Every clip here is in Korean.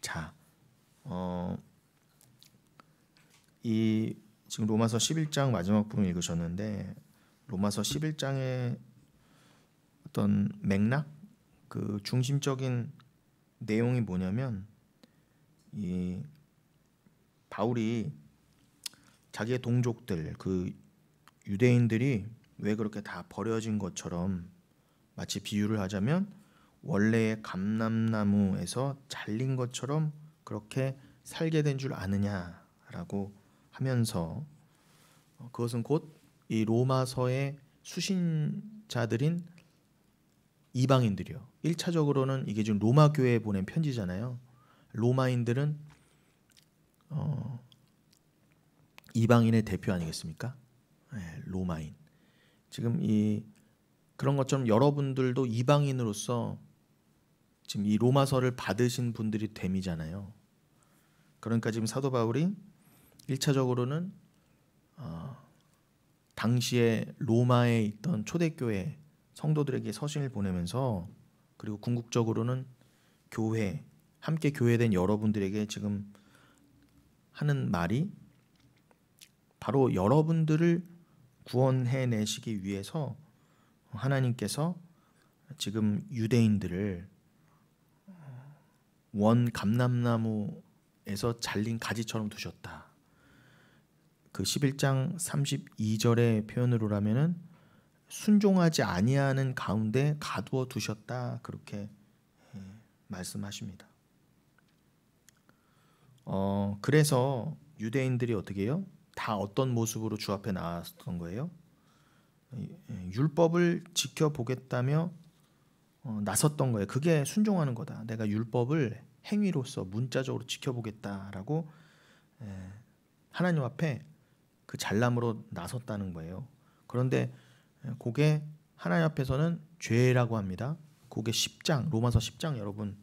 자, 이 지금 로마서 11장 마지막 부분 읽으셨는데 로마서 11장의 어떤 맥락, 그 중심적인 내용이 뭐냐면 이 바울이 자기의 동족들, 그 유대인들이 왜 그렇게 다 버려진 것처럼 마치 비유를 하자면 원래의 감람나무에서 잘린 것처럼 그렇게 살게 된 줄 아느냐라고 하면서 그것은 곧 이 로마서의 수신자들인 이방인들이요. 1차적으로는 이게 지금 로마 교회에 보낸 편지잖아요. 로마인들은 이방인의 대표 아니겠습니까? 네, 로마인. 지금 이 그런 것처럼 여러분들도 이방인으로서 지금 이 로마서를 받으신 분들이 됨이잖아요. 그러니까 지금 사도 바울이 1차적으로는 당시에 로마에 있던 초대교회 성도들에게 서신을 보내면서 그리고 궁극적으로는 교회, 함께 교회된 여러분들에게 지금 하는 말이 바로 여러분들을 구원해내시기 위해서 하나님께서 지금 유대인들을 원 감람나무에서 잘린 가지처럼 두셨다. 그 11장 32절의 표현으로라면은 순종하지 아니하는 가운데 가두어 두셨다. 그렇게 말씀하십니다. 그래서 유대인들이 어떻게 해요? 다 어떤 모습으로 주 앞에 나왔던 거예요? 율법을 지켜보겠다며 나섰던 거예요. 그게 순종하는 거다. 내가 율법을 행위로서 문자적으로 지켜보겠다라고 하나님 앞에 그 잘남으로 나섰다는 거예요. 그런데 그게 하나님 앞에서는 죄라고 합니다. 그게 10장 로마서 10장 여러분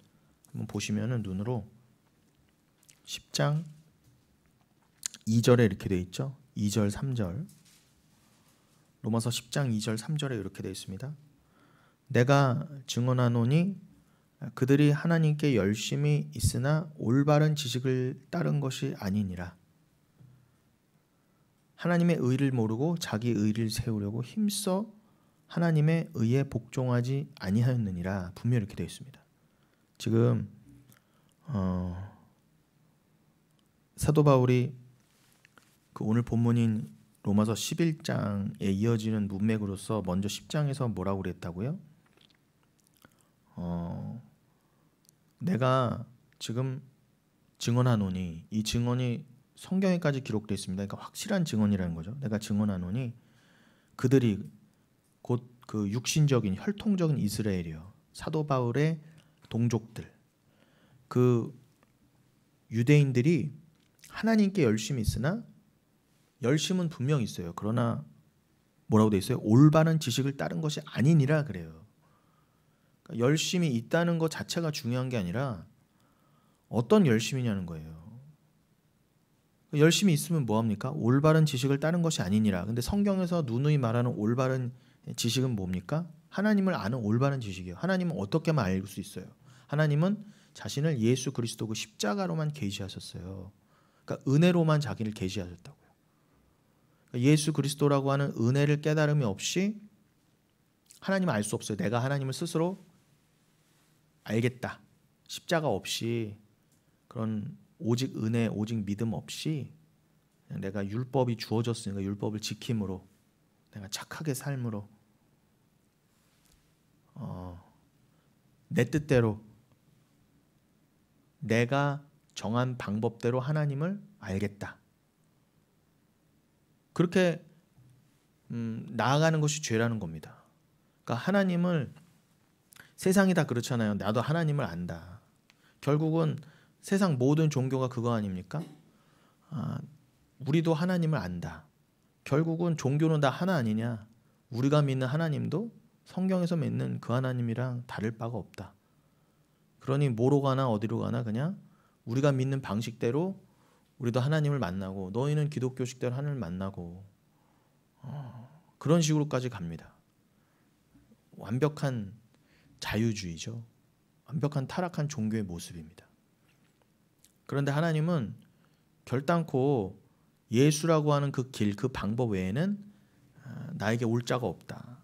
한번 보시면은 눈으로 10장 2절에 이렇게 돼 있죠. 2절 3절 로마서 10장 2절 3절에 이렇게 돼 있습니다. 내가 증언하노니 그들이 하나님께 열심히 있으나 올바른 지식을 따른 것이 아니니라. 하나님의 의를 모르고 자기 의를 세우려고 힘써 하나님의 의에 복종하지 아니하였느니라. 분명히 이렇게 되어 있습니다. 지금 사도 바울이 그 오늘 본문인 로마서 11장에 이어지는 문맥으로서 먼저 10장에서 뭐라고 그랬다고요? 내가 지금 증언하노니, 이 증언이 성경에까지 기록되어 있습니다. 그러니까 확실한 증언이라는 거죠. 내가 증언하노니 그들이 곧 그 육신적인 혈통적인 이스라엘이요. 사도 바울의 동족들, 그 유대인들이 하나님께 열심히 있으나 열심은 분명히 있어요. 그러나 뭐라고 되어 있어요? 올바른 지식을 따른 것이 아니니라 그래요. 그러니까 열심히 있다는 것 자체가 중요한 게 아니라 어떤 열심이냐는 거예요. 열심히 있으면 뭐합니까? 올바른 지식을 따른 것이 아니니라. 근데 성경에서 누누이 말하는 올바른 지식은 뭡니까? 하나님을 아는 올바른 지식이에요. 하나님은 어떻게만 알 수 있어요? 하나님은 자신을 예수 그리스도 그 십자가로만 계시하셨어요. 그러니까 은혜로만 자기를 계시하셨다고요. 그러니까 예수 그리스도라고 하는 은혜를 깨달음이 없이 하나님을 알 수 없어요. 내가 하나님을 스스로 알겠다. 십자가 없이 그런 오직 은혜, 오직 믿음 없이 그냥 내가 율법이 주어졌으니까 율법을 지킴으로 내가 착하게 삶으로 내 뜻대로 내가 정한 방법대로 하나님을 알겠다. 그렇게 나아가는 것이 죄라는 겁니다. 그러니까 하나님을 세상이 다 그렇잖아요. 나도 하나님을 안다. 결국은 세상 모든 종교가 그거 아닙니까? 우리도 하나님을 안다. 결국은 종교는 다 하나 아니냐? 우리가 믿는 하나님도 성경에서 믿는 그 하나님이랑 다를 바가 없다. 그러니 뭐로 가나 어디로 가나 그냥 우리가 믿는 방식대로 우리도 하나님을 만나고 너희는 기독교식대로 하나님을 만나고 그런 식으로까지 갑니다. 완벽한 자유주의죠. 완벽한 타락한 종교의 모습입니다. 그런데 하나님은 결단코 예수라고 하는 그 길, 그 방법 외에는 나에게 올 자가 없다.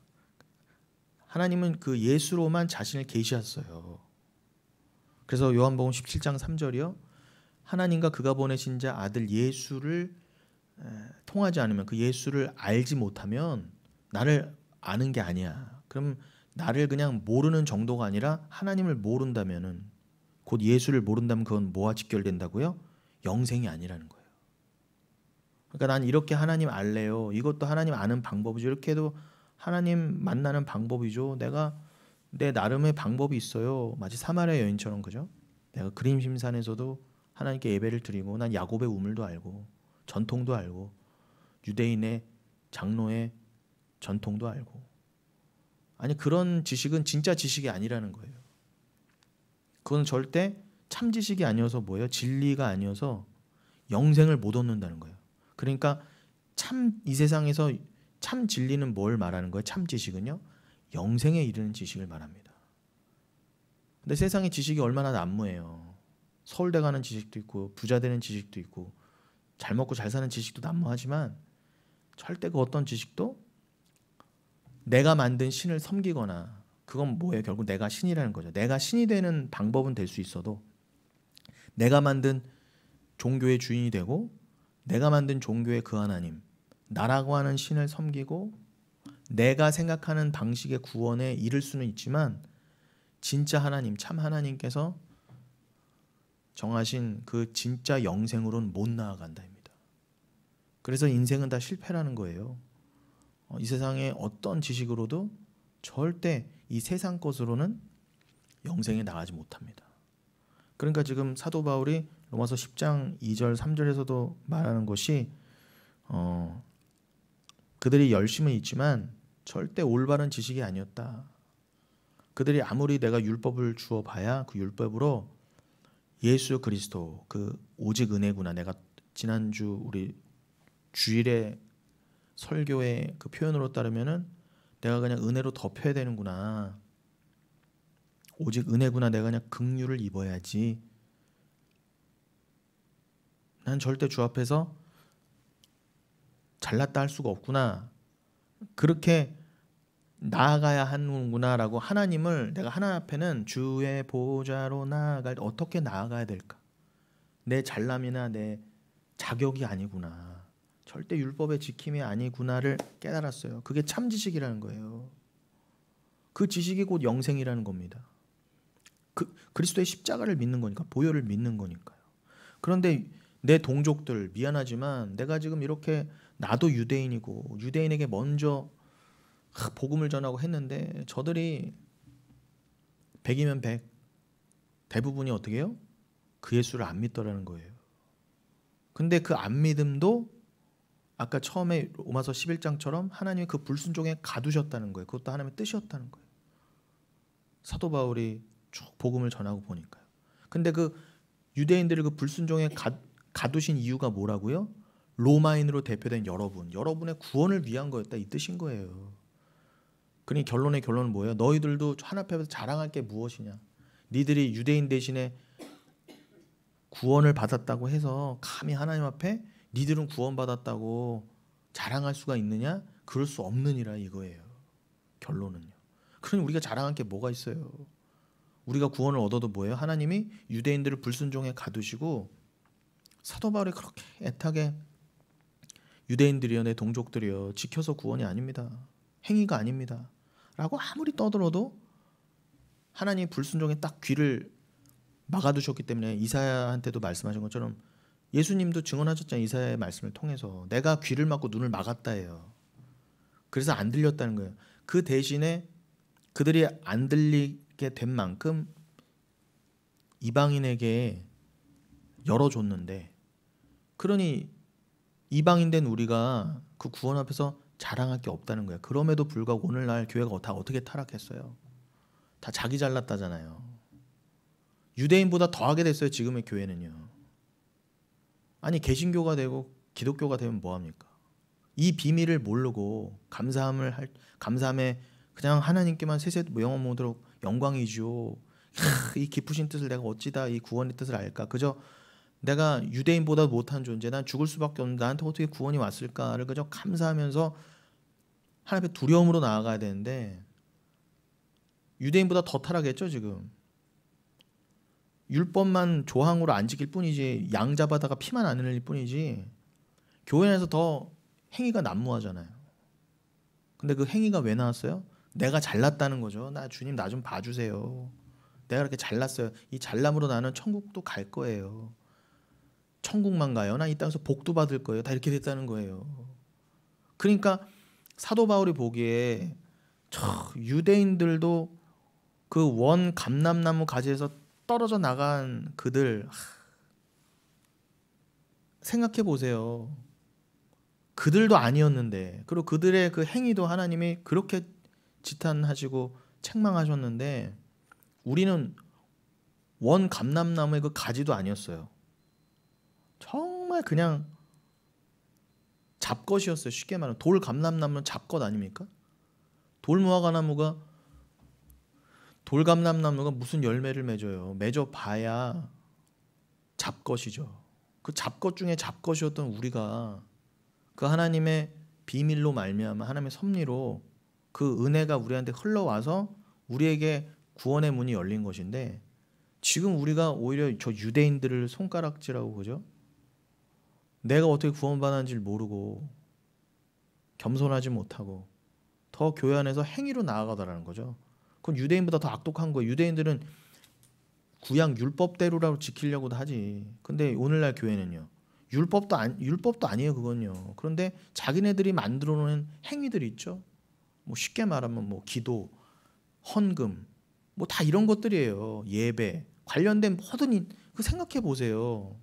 하나님은 그 예수로만 자신을 계시했어요. 그래서 요한복음 17장 3절이요. 하나님과 그가 보내신 자 아들 예수를 통하지 않으면, 그 예수를 알지 못하면 나를 아는 게 아니야. 그럼 나를 그냥 모르는 정도가 아니라 하나님을 모른다면은, 곧 예수를 모른다면 그건 뭐와 직결된다고요? 영생이 아니라는 거예요. 그러니까 난 이렇게 하나님 알래요. 이것도 하나님 아는 방법이죠. 이렇게 해도 하나님 만나는 방법이죠. 내가 내 나름의 방법이 있어요. 마치 사마리아 여인처럼, 그죠? 내가 그림심산에서도 하나님께 예배를 드리고, 난 야곱의 우물도 알고 전통도 알고 유대인의 장로의 전통도 알고. 아니, 그런 지식은 진짜 지식이 아니라는 거예요. 그건 절대 참 지식이 아니어서 뭐예요? 진리가 아니어서 영생을 못 얻는다는 거예요. 그러니까 참, 이 세상에서 참 진리는 뭘 말하는 거예요? 참 지식은요, 영생에 이르는 지식을 말합니다. 근데 세상의 지식이 얼마나 난무해요. 서울대 가는 지식도 있고 부자 되는 지식도 있고 잘 먹고 잘 사는 지식도 난무하지만 절대 그 어떤 지식도 내가 만든 신을 섬기거나, 그건 뭐예요? 결국 내가 신이라는 거죠. 내가 신이 되는 방법은 될 수 있어도 내가 만든 종교의 주인이 되고 내가 만든 종교의 그 하나님, 나라고 하는 신을 섬기고 내가 생각하는 방식의 구원에 이를 수는 있지만 진짜 하나님, 참 하나님께서 정하신 그 진짜 영생으로는 못 나아간다입니다. 그래서 인생은 다 실패라는 거예요. 이 세상의 어떤 지식으로도 절대 이 세상 것으로는 영생에 나가지 못합니다. 그러니까 지금 사도 바울이 로마서 10장 2절 3절에서도 말하는 것이 그들이 열심은 있지만 절대 올바른 지식이 아니었다. 그들이 아무리 내가 율법을 주어 봐야 그 율법으로 예수 그리스도, 그 오직 은혜구나. 내가 지난주 우리 주일에 설교의 그 표현으로 따르면은 내가 그냥 은혜로 덮여야 되는구나. 오직 은혜구나. 내가 그냥 긍휼을 입어야지. 난 절대 주 앞에서 잘났다 할 수가 없구나. 그렇게 나아가야 하는구나라고 하나님을, 내가 하나님 앞에는 주의 보좌로 나아갈 때 어떻게 나아가야 될까? 내 잘남이나 내 자격이 아니구나. 절대 율법의 지킴이 아니구나를 깨달았어요. 그게 참 지식이라는 거예요. 그 지식이 곧 영생이라는 겁니다. 그리스도의 십자가를 믿는 거니까, 보혈을 믿는 거니까요. 그런데 내 동족들, 미안하지만 내가 지금 이렇게, 나도 유대인이고 유대인에게 먼저 복음을 전하고 했는데 저들이 100이면 100, 대부분이 어떻게 해요? 그 예수를 안 믿더라는 거예요. 근데 그 안 믿음도 아까 처음에 로마서 11장처럼 하나님이 그 불순종에 가두셨다는 거예요. 그것도 하나님의 뜻이었다는 거예요. 사도 바울이 쭉 복음을 전하고 보니까요. 근데 그 유대인들을 그 불순종에 가두신 이유가 뭐라고요? 로마인으로 대표된 여러분의 구원을 위한 거였다, 이 뜻인 거예요. 그러니 결론은 뭐예요? 너희들도 하나님 앞에서 자랑할 게 무엇이냐? 니들이 유대인 대신에 구원을 받았다고 해서 감히 하나님 앞에 니들은 구원받았다고 자랑할 수가 있느냐? 그럴 수 없느니라, 이거예요. 결론은요. 그러니 우리가 자랑할 게 뭐가 있어요? 우리가 구원을 얻어도 뭐예요? 하나님이 유대인들을 불순종에 가두시고, 사도 바울이 그렇게 애타게 유대인들이여, 내 동족들이여, 지켜서 구원이 아닙니다. 행위가 아닙니다. 라고 아무리 떠들어도 하나님이 불순종에 딱 귀를 막아두셨기 때문에, 이사야한테도 말씀하신 것처럼 예수님도 증언하셨잖아요. 이사야의 말씀을 통해서 내가 귀를 막고 눈을 막았다 해요. 그래서 안 들렸다는 거예요. 그 대신에 그들이 안 들리게 된 만큼 이방인에게 열어줬는데, 그러니 이방인 된 우리가 그 구원 앞에서 자랑할 게 없다는 거예요. 그럼에도 불구하고 오늘날 교회가 다 어떻게 타락했어요? 다 자기 잘났다잖아요. 유대인보다 더하게 됐어요, 지금의 교회는요. 아니, 개신교가 되고 기독교가 되면 뭐합니까? 이 비밀을 모르고 감사함에 그냥 하나님께만 세세 영원 모도록 영광이죠. 이 깊으신 뜻을 내가 어찌다 이 구원의 뜻을 알까? 그저 내가 유대인보다 못한 존재, 난 죽을 수밖에 없는데 나한테 어떻게 구원이 왔을까를 그저 감사하면서 하나님 앞에 두려움으로 나아가야 되는데 유대인보다 더 타락했죠 지금. 율법만 조항으로 안 지킬 뿐이지, 양 잡아다가 피만 안 흘릴 뿐이지 교회 안에서 더 행위가 난무하잖아요. 근데 그 행위가 왜 나왔어요? 내가 잘났다는 거죠. 나 주님 나 좀 봐주세요. 내가 그렇게 잘났어요. 이 잘남으로 나는 천국도 갈 거예요. 천국만 가요. 나 이 땅에서 복도 받을 거예요. 다 이렇게 됐다는 거예요. 그러니까 사도 바울이 보기에 유대인들도 그 원 감람나무 가지에서 떨어져 나간 그들 생각해 보세요. 그들도 아니었는데, 그리고 그들의 그 행위도 하나님이 그렇게 지탄하시고 책망하셨는데 우리는 원 감람나무의 그 가지도 아니었어요. 정말 그냥 잡것이었어요. 쉽게 말하면 돌 감람나무는 잡것 아닙니까? 돌무화과나무가 돌감람나무가 무슨 열매를 맺어요? 맺어봐야 잡것이죠. 그 잡것 중에 잡것이었던 우리가 그 하나님의 비밀로 말미암아 하나님의 섭리로 그 은혜가 우리한테 흘러와서 우리에게 구원의 문이 열린 것인데 지금 우리가 오히려 저 유대인들을 손가락질하고 그죠? 내가 어떻게 구원받았는지 모르고 겸손하지 못하고 더 교회 안에서 행위로 나아가더라는 거죠. 그건 유대인보다 더 악독한 거예요. 유대인들은 구약 율법대로라고 지키려고도 하지. 근데 오늘날 교회는요. 율법도 아니에요, 그건요. 그런데 자기네들이 만들어 놓은 행위들이 있죠. 뭐 쉽게 말하면 뭐 기도, 헌금, 뭐 다 이런 것들이에요. 예배 관련된 모든 그 생각해 보세요.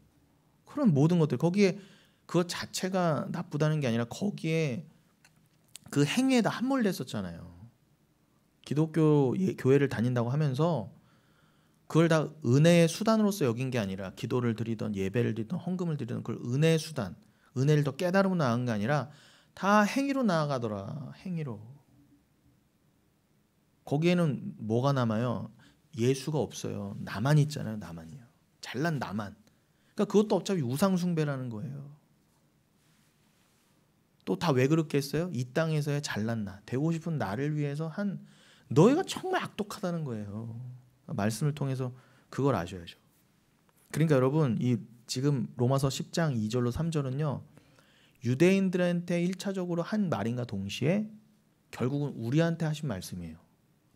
그런 모든 것들 거기에 그것 자체가 나쁘다는 게 아니라 거기에 그 행위에다 함몰됐었잖아요. 기독교 교회를 다닌다고 하면서 그걸 다 은혜의 수단으로서 여긴 게 아니라 기도를 드리던 예배를 드리던 헌금을 드리던 그걸 은혜의 수단, 은혜를 더 깨달음으로 나아간 게 아니라 다 행위로 나아가더라. 행위로. 거기에는 뭐가 남아요? 예수가 없어요. 나만 있잖아요. 나만이요. 잘난 나만. 그러니까 그것도 어차피 우상숭배라는 거예요. 또 다 왜 그렇게 했어요? 이 땅에서의 잘난 나, 되고 싶은 나를 위해서 한 너희가 정말 악독하다는 거예요. 말씀을 통해서 그걸 아셔야죠. 그러니까 여러분 이 지금 로마서 10장 2절로 3절은요. 유대인들한테 1차적으로 한 말인가 동시에 결국은 우리한테 하신 말씀이에요.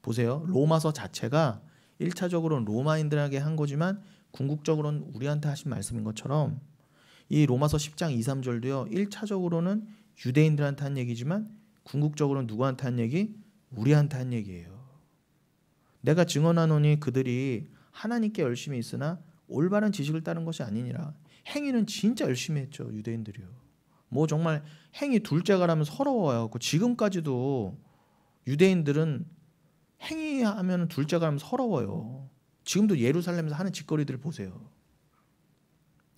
보세요. 로마서 자체가 1차적으로는 로마인들에게 한 거지만 궁극적으로는 우리한테 하신 말씀인 것처럼 이 로마서 10장 2, 3절도요. 1차적으로는 유대인들한테 한 얘기지만 궁극적으로는 누구한테 한 얘기? 우리한테 한 얘기예요. 내가 증언하노니 그들이 하나님께 열심히 있으나 올바른 지식을 따른 것이 아니니라. 행위는 진짜 열심히 했죠. 유대인들이요. 뭐 정말 행위 둘째가라면 서러워요. 지금까지도 유대인들은 행위하면 둘째가라면 서러워요. 지금도 예루살렘에서 하는 짓거리들을 보세요.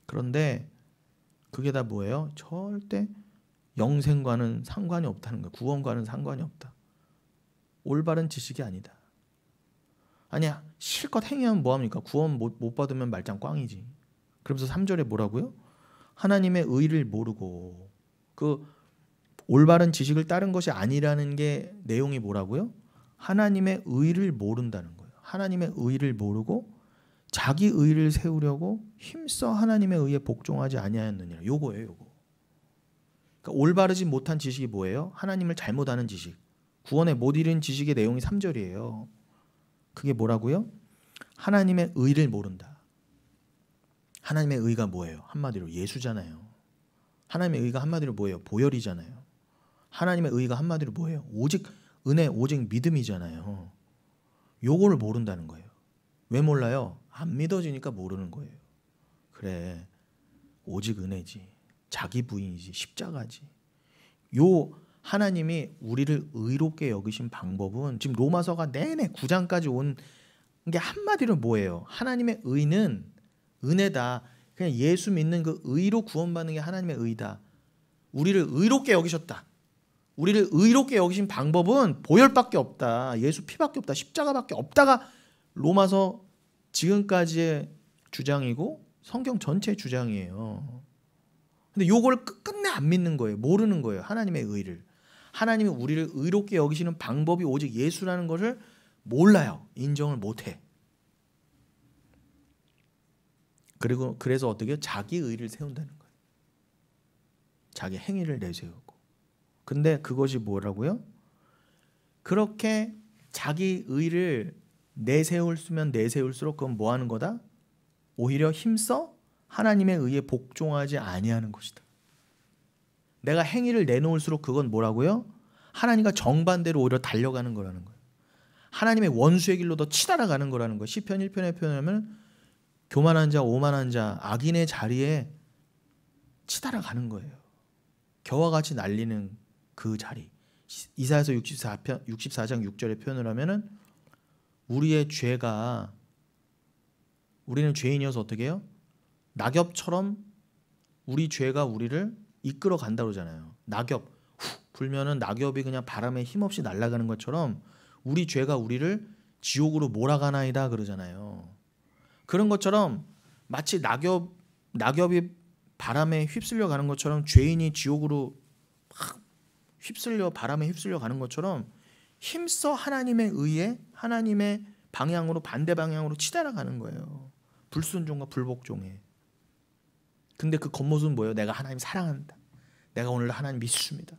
그런데 그게 다 뭐예요? 절대 영생과는 상관이 없다는 거예요. 구원과는 상관이 없다. 올바른 지식이 아니다. 아니야, 실컷 행위하면 뭐합니까? 구원 못 받으면 말짱 꽝이지. 그러면서 3절에 뭐라고요? 하나님의 의를 모르고 그 올바른 지식을 따른 것이 아니라는 게 내용이 뭐라고요? 하나님의 의를 모른다는 거예요. 하나님의 의를 모르고 자기 의를 세우려고 힘써 하나님의 의에 복종하지 아니하였느니라. 요거예요, 요거. 그러니까 올바르지 못한 지식이 뭐예요? 하나님을 잘못 아는 지식. 구원에 못 이른 지식의 내용이 3절이에요. 그게 뭐라고요? 하나님의 의를 모른다. 하나님의 의가 뭐예요? 한마디로 예수잖아요. 하나님의 의가 한마디로 뭐예요? 보혈이잖아요. 하나님의 의가 한마디로 뭐예요? 오직 은혜, 오직 믿음이잖아요. 요거를 모른다는 거예요. 왜 몰라요? 안 믿어지니까 모르는 거예요. 그래, 오직 은혜지. 자기 부인이지. 십자가지. 요 하나님이 우리를 의롭게 여기신 방법은 지금 로마서가 내내 9장까지 온 게 한마디로 뭐예요? 하나님의 의는 은혜다. 그냥 예수 믿는 그 의로 구원받는 게 하나님의 의다. 우리를 의롭게 여기셨다. 우리를 의롭게 여기신 방법은 보혈밖에 없다. 예수 피밖에 없다. 십자가밖에 없다가 로마서 지금까지의 주장이고 성경 전체 주장이에요. 근데 요걸 끝끝내 안 믿는 거예요. 모르는 거예요. 하나님의 의를. 하나님이 우리를 의롭게 여기시는 방법이 오직 예수라는 것을 몰라요. 인정을 못해. 그리고 그래서 어떻게 해요? 자기 의를 세운다는 거예요. 자기 행위를 내세우고. 근데 그것이 뭐라고요? 그렇게 자기 의를 내세울수면 내세울수록 그건 뭐 하는 거다? 오히려 힘써 하나님의 의에 복종하지 아니하는 것이다. 내가 행위를 내놓을수록 그건 뭐라고요? 하나님과 정반대로 오히려 달려가는 거라는 거예요. 하나님의 원수의 길로 더 치달아가는 거라는 거예요. 시편 1편에 표현하면 교만한 자, 오만한 자, 악인의 자리에 치달아가는 거예요. 겨와 같이 날리는 그 자리. 이사야서 64장 6절에 표현을 하면은 우리의 죄가 우리는 죄인이어서 어떻게 해요? 낙엽처럼 우리 죄가 우리를 이끌어 간다고 그러잖아요. 낙엽 훅 불면은 낙엽이 그냥 바람에 힘없이 날아가는 것처럼 우리 죄가 우리를 지옥으로 몰아가나이다 그러잖아요. 그런 것처럼 마치 낙엽이 바람에 휩쓸려 가는 것처럼 죄인이 지옥으로 막 휩쓸려 바람에 휩쓸려 가는 것처럼 힘써 하나님의 의에 하나님의 방향으로 반대 방향으로 치달아가는 거예요. 불순종과 불복종에. 근데 그 겉모습은 뭐예요? 내가 하나님 사랑한다. 내가 오늘 하나님 믿습니다.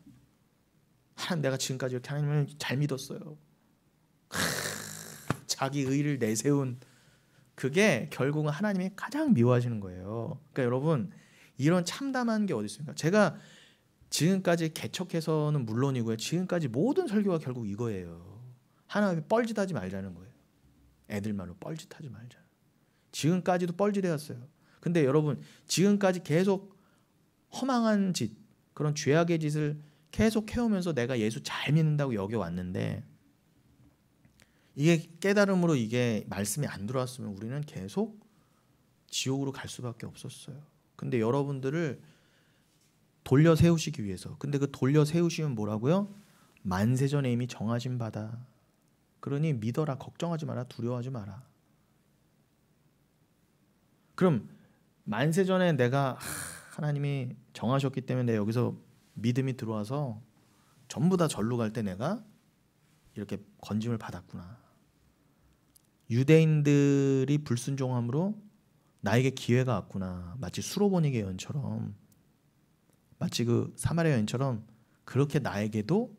하나님 내가 지금까지 이렇게 하나님을 잘 믿었어요. 자기 의를 내세운 그게 결국은 하나님이 가장 미워하시는 거예요. 그러니까 여러분 이런 참담한 게 어디 있습니까? 제가 지금까지 개척해서는 물론이고요. 지금까지 모든 설교가 결국 이거예요. 하나님 뻘짓하지 말자는 거예요. 애들 말로 뻘짓하지 말자. 지금까지도 뻘짓해왔어요. 근데 여러분 지금까지 계속 허망한 짓, 그런 죄악의 짓을 계속 해오면서 내가 예수 잘 믿는다고 여겨왔는데 이게 깨달음으로 이게 말씀이 안 들어왔으면 우리는 계속 지옥으로 갈 수밖에 없었어요. 근데 여러분들을 돌려 세우시기 위해서. 근데 그 돌려 세우시면 뭐라고요? 만세전에 이미 정하신 바다. 그러니 믿어라. 걱정하지 마라. 두려워하지 마라. 그럼 만세전에 내가 하나님이 정하셨기 때문에 내가 여기서 믿음이 들어와서 전부 다 절로 갈 때 내가 이렇게 건짐을 받았구나. 유대인들이 불순종함으로 나에게 기회가 왔구나. 마치 수로보니게 여인처럼, 마치 그 사마리아 여인처럼 그렇게 나에게도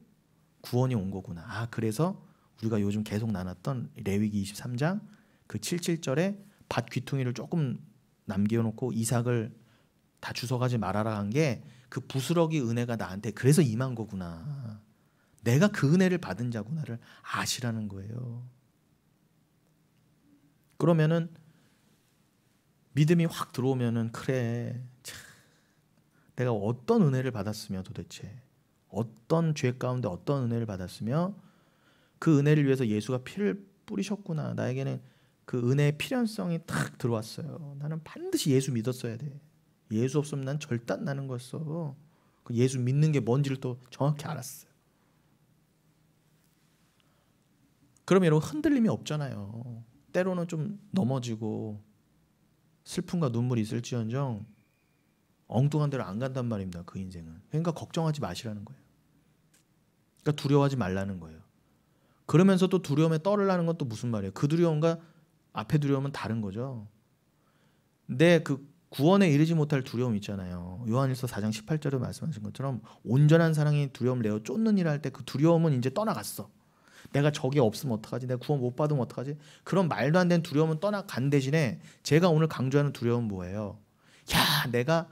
구원이 온 거구나. 아, 그래서 우리가 요즘 계속 나눴던 레위기 23장 그 77절에 밭 귀퉁이를 조금 남겨놓고 이삭을 다 주워가지 말아라 한 게 그 부스러기 은혜가 나한테 그래서 임한 거구나. 내가 그 은혜를 받은 자구나를 아시라는 거예요. 그러면은 믿음이 확 들어오면은 그래, 참, 내가 어떤 은혜를 받았으며 도대체 어떤 죄 가운데 어떤 은혜를 받았으며 그 은혜를 위해서 예수가 피를 뿌리셨구나. 나에게는 그 은혜의 필연성이 탁 들어왔어요. 나는 반드시 예수 믿었어야 돼. 예수 없으면 난 절단 나는 거였어. 그 예수 믿는 게 뭔지를 또 정확히 알았어요. 그럼 여러분 흔들림이 없잖아요. 때로는 좀 넘어지고 슬픔과 눈물이 있을지언정 엉뚱한 데로 안 간단 말입니다. 그 인생은. 그러니까 걱정하지 마시라는 거예요. 그러니까 두려워하지 말라는 거예요. 그러면서 또 두려움에 떨으라는 건 또 무슨 말이에요? 그 두려움과 앞에 두려움은 다른 거죠. 내 그 구원에 이르지 못할 두려움 있잖아요. 요한일서 4장 18절에 말씀하신 것처럼 온전한 사랑이 두려움을 내어 쫓는 일을 할 때 그 두려움은 이제 떠나갔어. 내가 저게 없으면 어떡하지? 내가 구원 못 받으면 어떡하지? 그런 말도 안 되는 두려움은 떠나간 대신에 제가 오늘 강조하는 두려움은 뭐예요? 야, 내가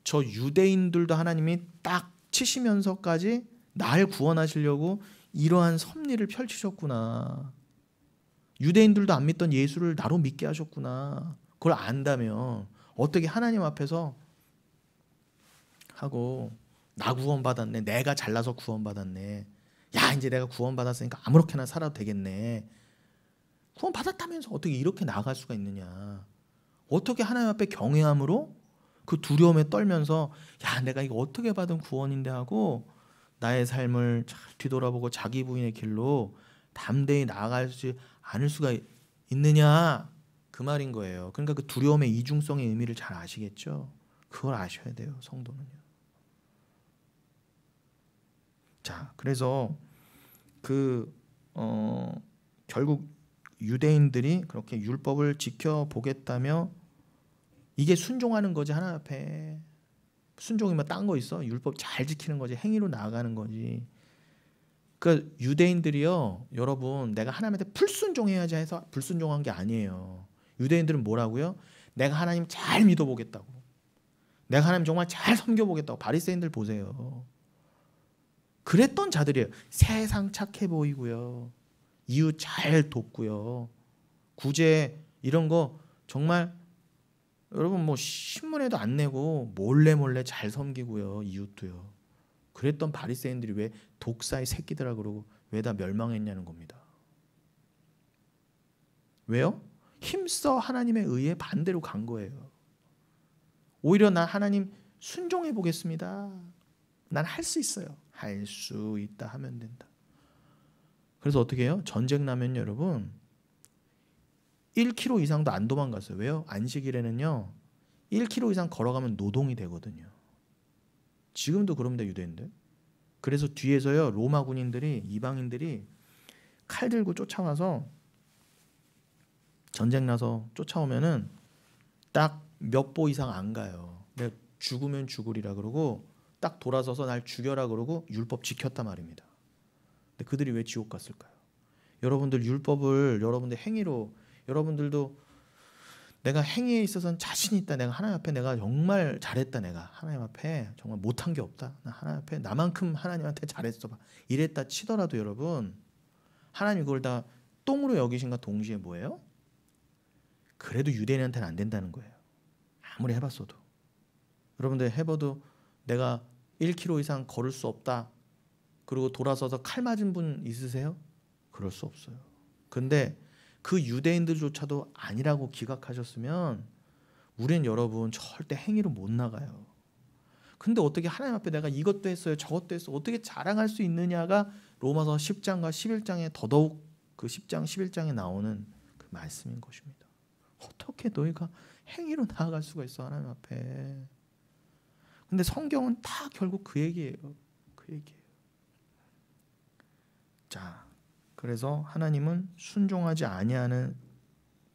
저 유대인들도 하나님이 딱 치시면서까지 날 구원하시려고 이러한 섭리를 펼치셨구나. 유대인들도 안 믿던 예수를 나로 믿게 하셨구나. 그걸 안다면 어떻게 하나님 앞에서 하고 나 구원받았네. 내가 잘나서 구원받았네. 야, 이제 내가 구원받았으니까 아무렇게나 살아도 되겠네. 구원받았다면서 어떻게 이렇게 나아갈 수가 있느냐. 어떻게 하나님 앞에 경외함으로 그 두려움에 떨면서 야, 내가 이거 어떻게 받은 구원인데 하고 나의 삶을 잘 뒤돌아보고 자기 부인의 길로 담대히 나아갈 수 않을 수가 있느냐. 그 말인 거예요. 그러니까 그 두려움의 이중성의 의미를 잘 아시겠죠? 그걸 아셔야 돼요, 성도는요. 자, 그래서 결국 유대인들이 그렇게 율법을 지켜보겠다며 이게 순종하는 거지. 하나님 앞에 순종이면 딴 거 있어? 율법 잘 지키는 거지. 행위로 나아가는 거지. 그 유대인들이요, 여러분, 내가 하나님한테 불순종해야지 해서 불순종한 게 아니에요. 유대인들은 뭐라고요? 내가 하나님 잘 믿어보겠다고, 내가 하나님 정말 잘 섬겨보겠다고. 바리새인들 보세요. 그랬던 자들이에요. 세상 착해 보이고요, 이웃 잘 돕고요, 구제 이런 거 정말 여러분 뭐 신문에도 안 내고 몰래 잘 섬기고요, 이웃도요. 그랬던 바리새인들이 왜 독사의 새끼들아 그러고 왜 다 멸망했냐는 겁니다. 왜요? 힘써 하나님의 의에 반대로 간 거예요. 오히려 난 하나님 순종해 보겠습니다. 난 할 수 있어요. 할 수 있다 하면 된다. 그래서 어떻게 해요? 전쟁 나면 여러분 1km 이상도 안 도망갔어요. 왜요? 안식일에는요 1km 이상 걸어가면 노동이 되거든요. 지금도 그럽니다, 유대인들. 그래서 뒤에서요 로마 군인들이, 이방인들이 칼 들고 쫓아와서, 전쟁 나서 쫓아오면은 딱 몇 보 이상 안 가요. 내가 죽으면 죽으리라 그러고 딱 돌아서서 날 죽여라 그러고 율법 지켰단 말입니다. 근데 그들이 왜 지옥 갔을까요? 여러분들 율법을 여러분들 행위로, 여러분들도 내가 행위에 있어서는 자신 있다, 내가 하나님 앞에 내가 정말 잘했다, 내가 하나님 앞에 정말 못한 게 없다, 나 하나님 앞에 나만큼 하나님한테 잘했어 봐, 이랬다 치더라도 여러분, 하나님 그걸 다 똥으로 여기신과 동시에 뭐예요? 그래도 유대인한테는 안 된다는 거예요. 아무리 해봤어도. 여러분들 해봐도 내가 1km 이상 걸을 수 없다, 그리고 돌아서서 칼 맞은 분 있으세요? 그럴 수 없어요. 근데 그 유대인들조차도 아니라고 기각하셨으면 우리는 여러분 절대 행위로 못 나가요. 근데 어떻게 하나님 앞에 내가 이것도 했어요, 저것도 했어, 어떻게 자랑할 수 있느냐가 로마서 10장과 11장에 더더욱 그 10장 11장에 나오는 그 말씀인 것입니다. 어떻게 너희가 행위로 나아갈 수가 있어, 하나님 앞에. 근데 성경은 다 결국 그 얘기예요. 그 얘기예요. 자, 그래서 하나님은 순종하지 아니하는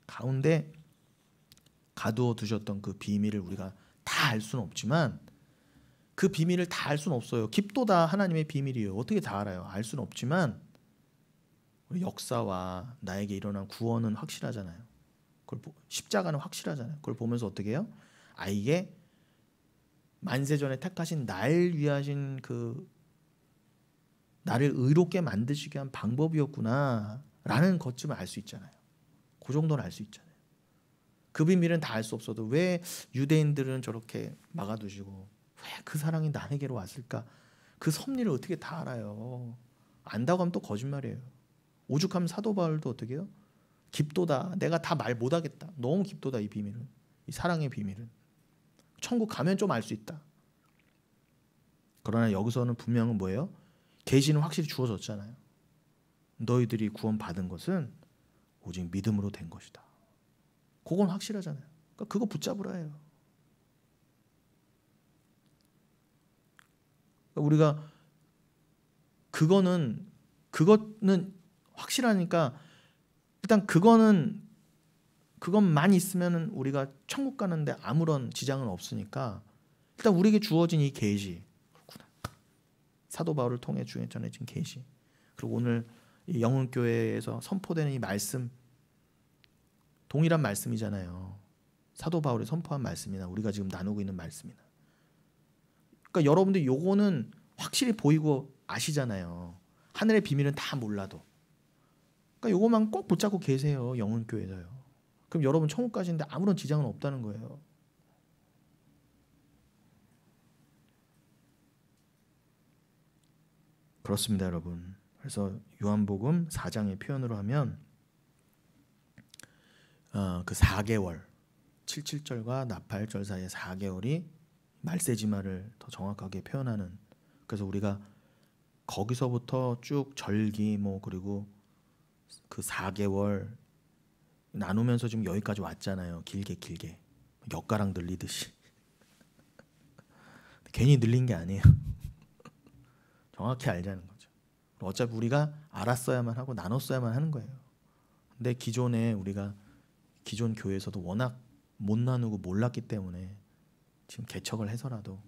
가운데 가두어 두셨던 그 비밀을 우리가 다 알 수는 없지만, 그 비밀을 다 알 수는 없어요. 깊도다 하나님의 비밀이에요. 어떻게 다 알아요? 알 수는 없지만 우리 역사와 나에게 일어난 구원은 확실하잖아요. 십자가는 확실하잖아요. 그걸 보면서 어떻게 해요? 아, 이게 만세전에 택하신 날 위하신 그 나를 의롭게 만드시게 한 방법이었구나 라는 것쯤을 알 수 있잖아요. 그 정도는 알 수 있잖아요. 그 비밀은 다 알 수 없어도 왜 유대인들은 저렇게 막아두시고 왜 그 사랑이 나에게로 왔을까? 그 섭리를 어떻게 다 알아요? 안다고 하면 또 거짓말이에요. 오죽하면 사도 바울도 어떻게 해요? 깊도다, 내가 다 말 못하겠다, 너무 깊도다 이 비밀은, 이 사랑의 비밀은. 천국 가면 좀 알 수 있다. 그러나 여기서는 분명은 뭐예요? 계시는 확실히 주어졌잖아요. 너희들이 구원받은 것은 오직 믿음으로 된 것이다. 그건 확실하잖아요. 그러니까 그거 붙잡으라 해요. 그러니까 우리가 그거는 확실하니까 일단 그것만 있으면 우리가 천국 가는데 아무런 지장은 없으니까 일단 우리에게 주어진 이 계시, 사도 바울을 통해 전해진 계시, 그리고 오늘 이 영흥교회에서 선포되는 이 말씀, 동일한 말씀이잖아요. 사도 바울이 선포한 말씀이나 우리가 지금 나누고 있는 말씀이나. 그러니까 여러분들 요거는 확실히 보이고 아시잖아요. 하늘의 비밀은 다 몰라도. 그러니까 요거만 꼭 붙잡고 계세요, 영흥교회에서요. 그럼 여러분 천국 가시는데 아무런 지장은 없다는 거예요. 그렇습니다, 여러분. 그래서 요한복음 4장의 표현으로 하면 그 4개월, 77절과 나팔절 사이의 4개월이 말세지마를 더 정확하게 표현하는, 그래서 우리가 거기서부터 쭉 절기 그리고 그 4개월 나누면서 지금 여기까지 왔잖아요. 길게 엿가랑 늘리듯이. 괜히 늘린 게 아니에요. 정확히 알자는 거죠. 어차피 우리가 알았어야만 하고 나눴어야만 하는 거예요. 근데 우리가 기존 교회에서도 워낙 못 나누고 몰랐기 때문에 지금 개척을 해서라도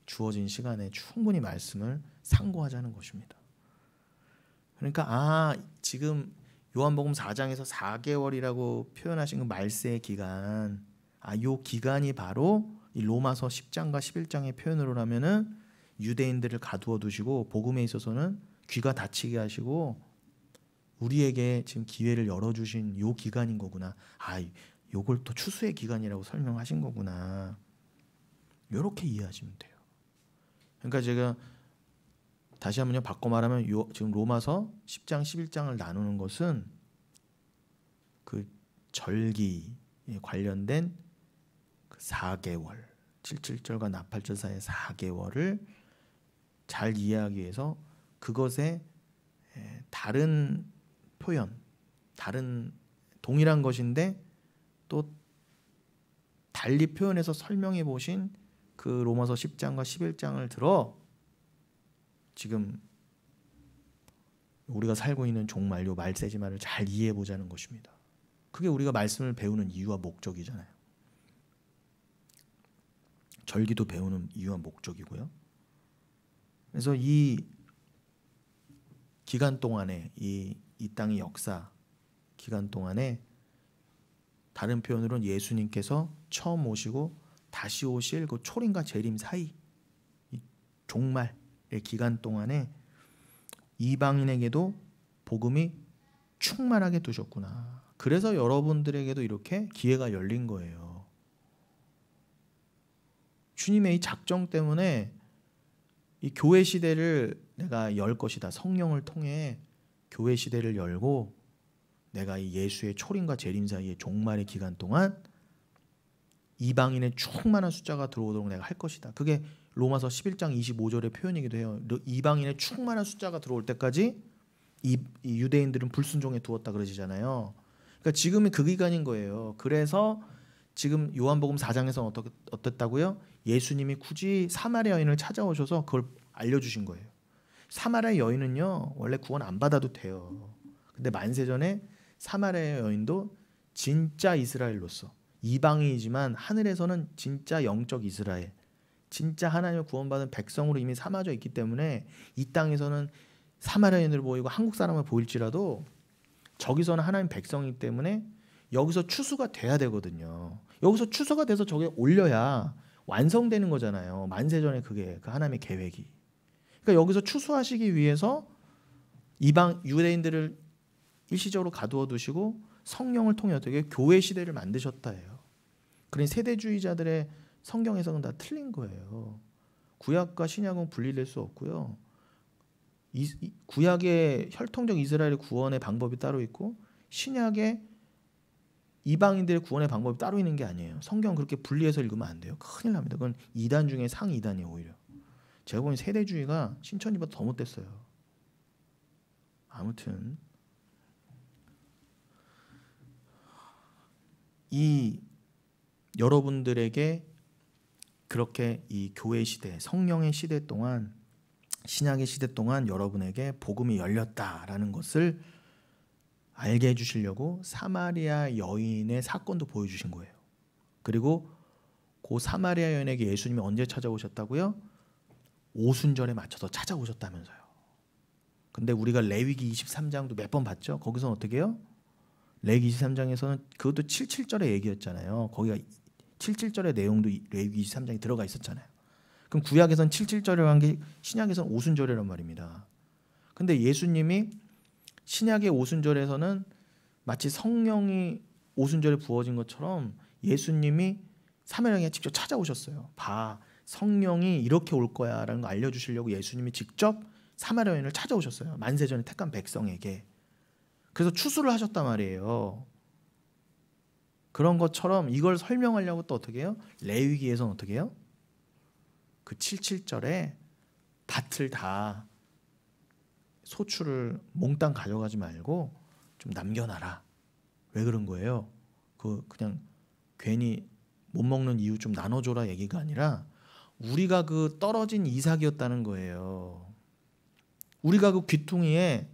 주어진 시간에 충분히 말씀을 상고하자는 것입니다. 그러니까 지금 요한복음 4장에서 4개월이라고 표현하신 그 말세의 기간, 요 기간이 바로 이 로마서 10장과 11장의 표현으로 하면은 유대인들을 가두어 두시고 복음에 있어서는 귀가 닫히게 하시고 우리에게 지금 기회를 열어주신 요 기간인 거구나. 요걸 또 추수의 기간이라고 설명하신 거구나. 요렇게 이해하시면 돼요. 그러니까 제가 다시 한번요 바꿔 말하면 지금 로마서 10장 11장을 나누는 것은 그 절기에 관련된 그 4개월 77절과 나팔절 사이의 4개월을 잘 이해하기 위해서 그것의 다른 표현, 다른 동일한 것인데 또 달리 표현해서 설명해 보신 그 로마서 10장과 11장을 들어 지금 우리가 살고 있는 종말요 말세지말을 잘 이해해 보자는 것입니다. 그게 우리가 말씀을 배우는 이유와 목적이잖아요. 절기도 배우는 이유와 목적이고요. 그래서 이 기간 동안에 이 땅의 역사 기간 동안에 다른 표현으로는 예수님께서 처음 오시고 다시 오실 그 초림과 재림 사이 이 종말의 기간 동안에 이방인에게도 복음이 충만하게 두셨구나. 그래서 여러분들에게도 이렇게 기회가 열린 거예요. 주님의 이 작정 때문에 이 교회 시대를 내가 열 것이다. 성령을 통해 교회 시대를 열고 내가 이 예수의 초림과 재림 사이의 종말의 기간 동안 이방인의 충만한 숫자가 들어오도록 내가 할 것이다. 그게 로마서 11장 25절의 표현이기도 해요. 이방인의 충만한 숫자가 들어올 때까지 이 유대인들은 불순종에 두었다 그러시잖아요. 그러니까 지금이 그 기간인 거예요. 그래서 지금 요한복음 4장에서는 어땠다고요? 예수님이 굳이 사마리아 여인을 찾아오셔서 그걸 알려주신 거예요. 사마리아 여인은요 원래 구원 안 받아도 돼요. 근데 만세전에 사마리아 여인도 진짜 이스라엘로서 이방인이지만 하늘에서는 진짜 영적 이스라엘, 진짜 하나님의 구원받은 백성으로 이미 삼아져 있기 때문에 이 땅에서는 사마리아 여인을 보이고 한국 사람을 보일지라도 저기서는 하나님 백성이기 때문에 여기서 추수가 돼야 되거든요. 여기서 추수가 돼서 저게 올려야 완성되는 거잖아요. 만세전에 그게 그 하나님의 계획이. 그러니까 여기서 추수하시기 위해서 이방 유대인들을 일시적으로 가두어 두시고 성령을 통해 어떻게 교회 시대를 만드셨다 해요. 그러니 세대주의자들의 성경 해석은 다 틀린 거예요. 구약과 신약은 분리될 수 없고요. 구약의 혈통적 이스라엘의 구원의 방법이 따로 있고 신약의 이방인들의 구원의 방법이 따로 있는 게 아니에요. 성경 그렇게 분리해서 읽으면 안 돼요. 큰일 납니다. 그건 이단 중에 상이단이에요. 오히려 제가 보기엔 세대주의가 신천지보다 더 못됐어요. 아무튼 이 여러분들에게 그렇게 이 교회 시대, 성령의 시대 동안 신약의 시대 동안 여러분에게 복음이 열렸다라는 것을 알게 해주시려고 사마리아 여인의 사건도 보여주신 거예요. 그리고 그 사마리아 여인에게 예수님이 언제 찾아오셨다고요? 오순절에 맞춰서 찾아오셨다면서요. 근데 우리가 레위기 23장도 몇 번 봤죠? 거기서는 어떻게 해요? 레위기 23장에서는 그것도 77절의 얘기였잖아요. 거기가 77절의 내용도 레위기 23장에 들어가 있었잖아요. 그럼 구약에서는 77절이라고 한 게 신약에서는 오순절이란 말입니다. 근데 예수님이 신약의 오순절에서는 마치 성령이 오순절에 부어진 것처럼 예수님이 사마리아에 직접 찾아오셨어요. 봐, 성령이 이렇게 올 거야라는 거 알려주시려고 예수님이 직접 사마리아 여인을 찾아오셨어요. 만세전에 택한 백성에게. 그래서 추수를 하셨단 말이에요. 그런 것처럼 이걸 설명하려고 또 어떻게 해요? 레위기에서는 어떻게 해요? 그 77절에 밭을 다 소출을 몽땅 가져가지 말고 좀 남겨놔라. 왜 그런 거예요? 그냥 괜히 못 먹는 이유 좀 나눠줘라 얘기가 아니라 우리가 그 떨어진 이삭이었다는 거예요. 우리가 그 귀퉁이에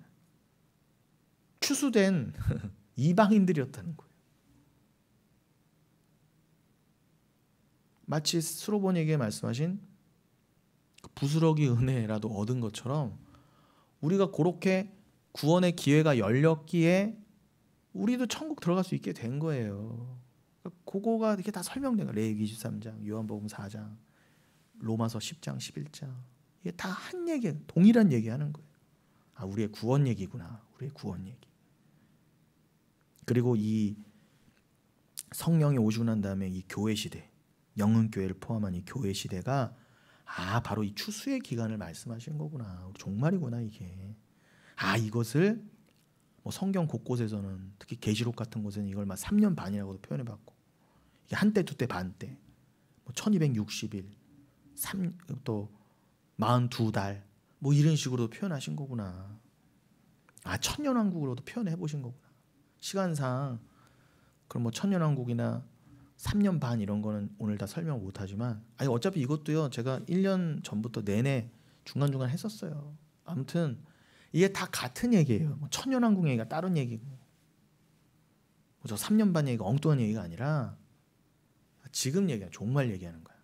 추수된 이방인들이었다는 거예요. 마치 스로보니에게 말씀하신 부스러기 은혜라도 얻은 것처럼 우리가 그렇게 구원의 기회가 열렸기에 우리도 천국 들어갈 수 있게 된 거예요. 그거가 이렇게 다 설명된 거예요. 레위기 23장, 요한복음 4장, 로마서 10장, 11장. 이게 다 한 얘기, 동일한 얘기하는 거예요. 아, 우리의 구원 얘기구나. 우리의 구원 얘기. 그리고 이 성령이 오시고 난 다음에 이 교회 시대, 영흥교회를 포함한 이 교회 시대가 바로 이 추수의 기간을 말씀하신 거구나. 종말이구나 이게. 이것을 뭐 성경 곳곳에서는 특히 계시록 같은 곳에는 이걸 막 3년 반이라고도 표현해봤고, 이게 한때 두때 반때, 뭐 1260일, 또 42달, 뭐 이런 식으로도 표현하신 거구나. 천년왕국으로도 표현해 보신 거구나. 시간상 그럼 뭐 천년왕국이나 3년 반 이런 거는 오늘 다 설명 못하지만 어차피 이것도요 제가 1년 전부터 내내 중간중간 했었어요. 아무튼 이게 다 같은 얘기예요. 뭐 천년왕국 얘기가 다른 얘기고 저 3년 반 얘기가 엉뚱한 얘기가 아니라 지금 얘기야. 종말 얘기하는 거야.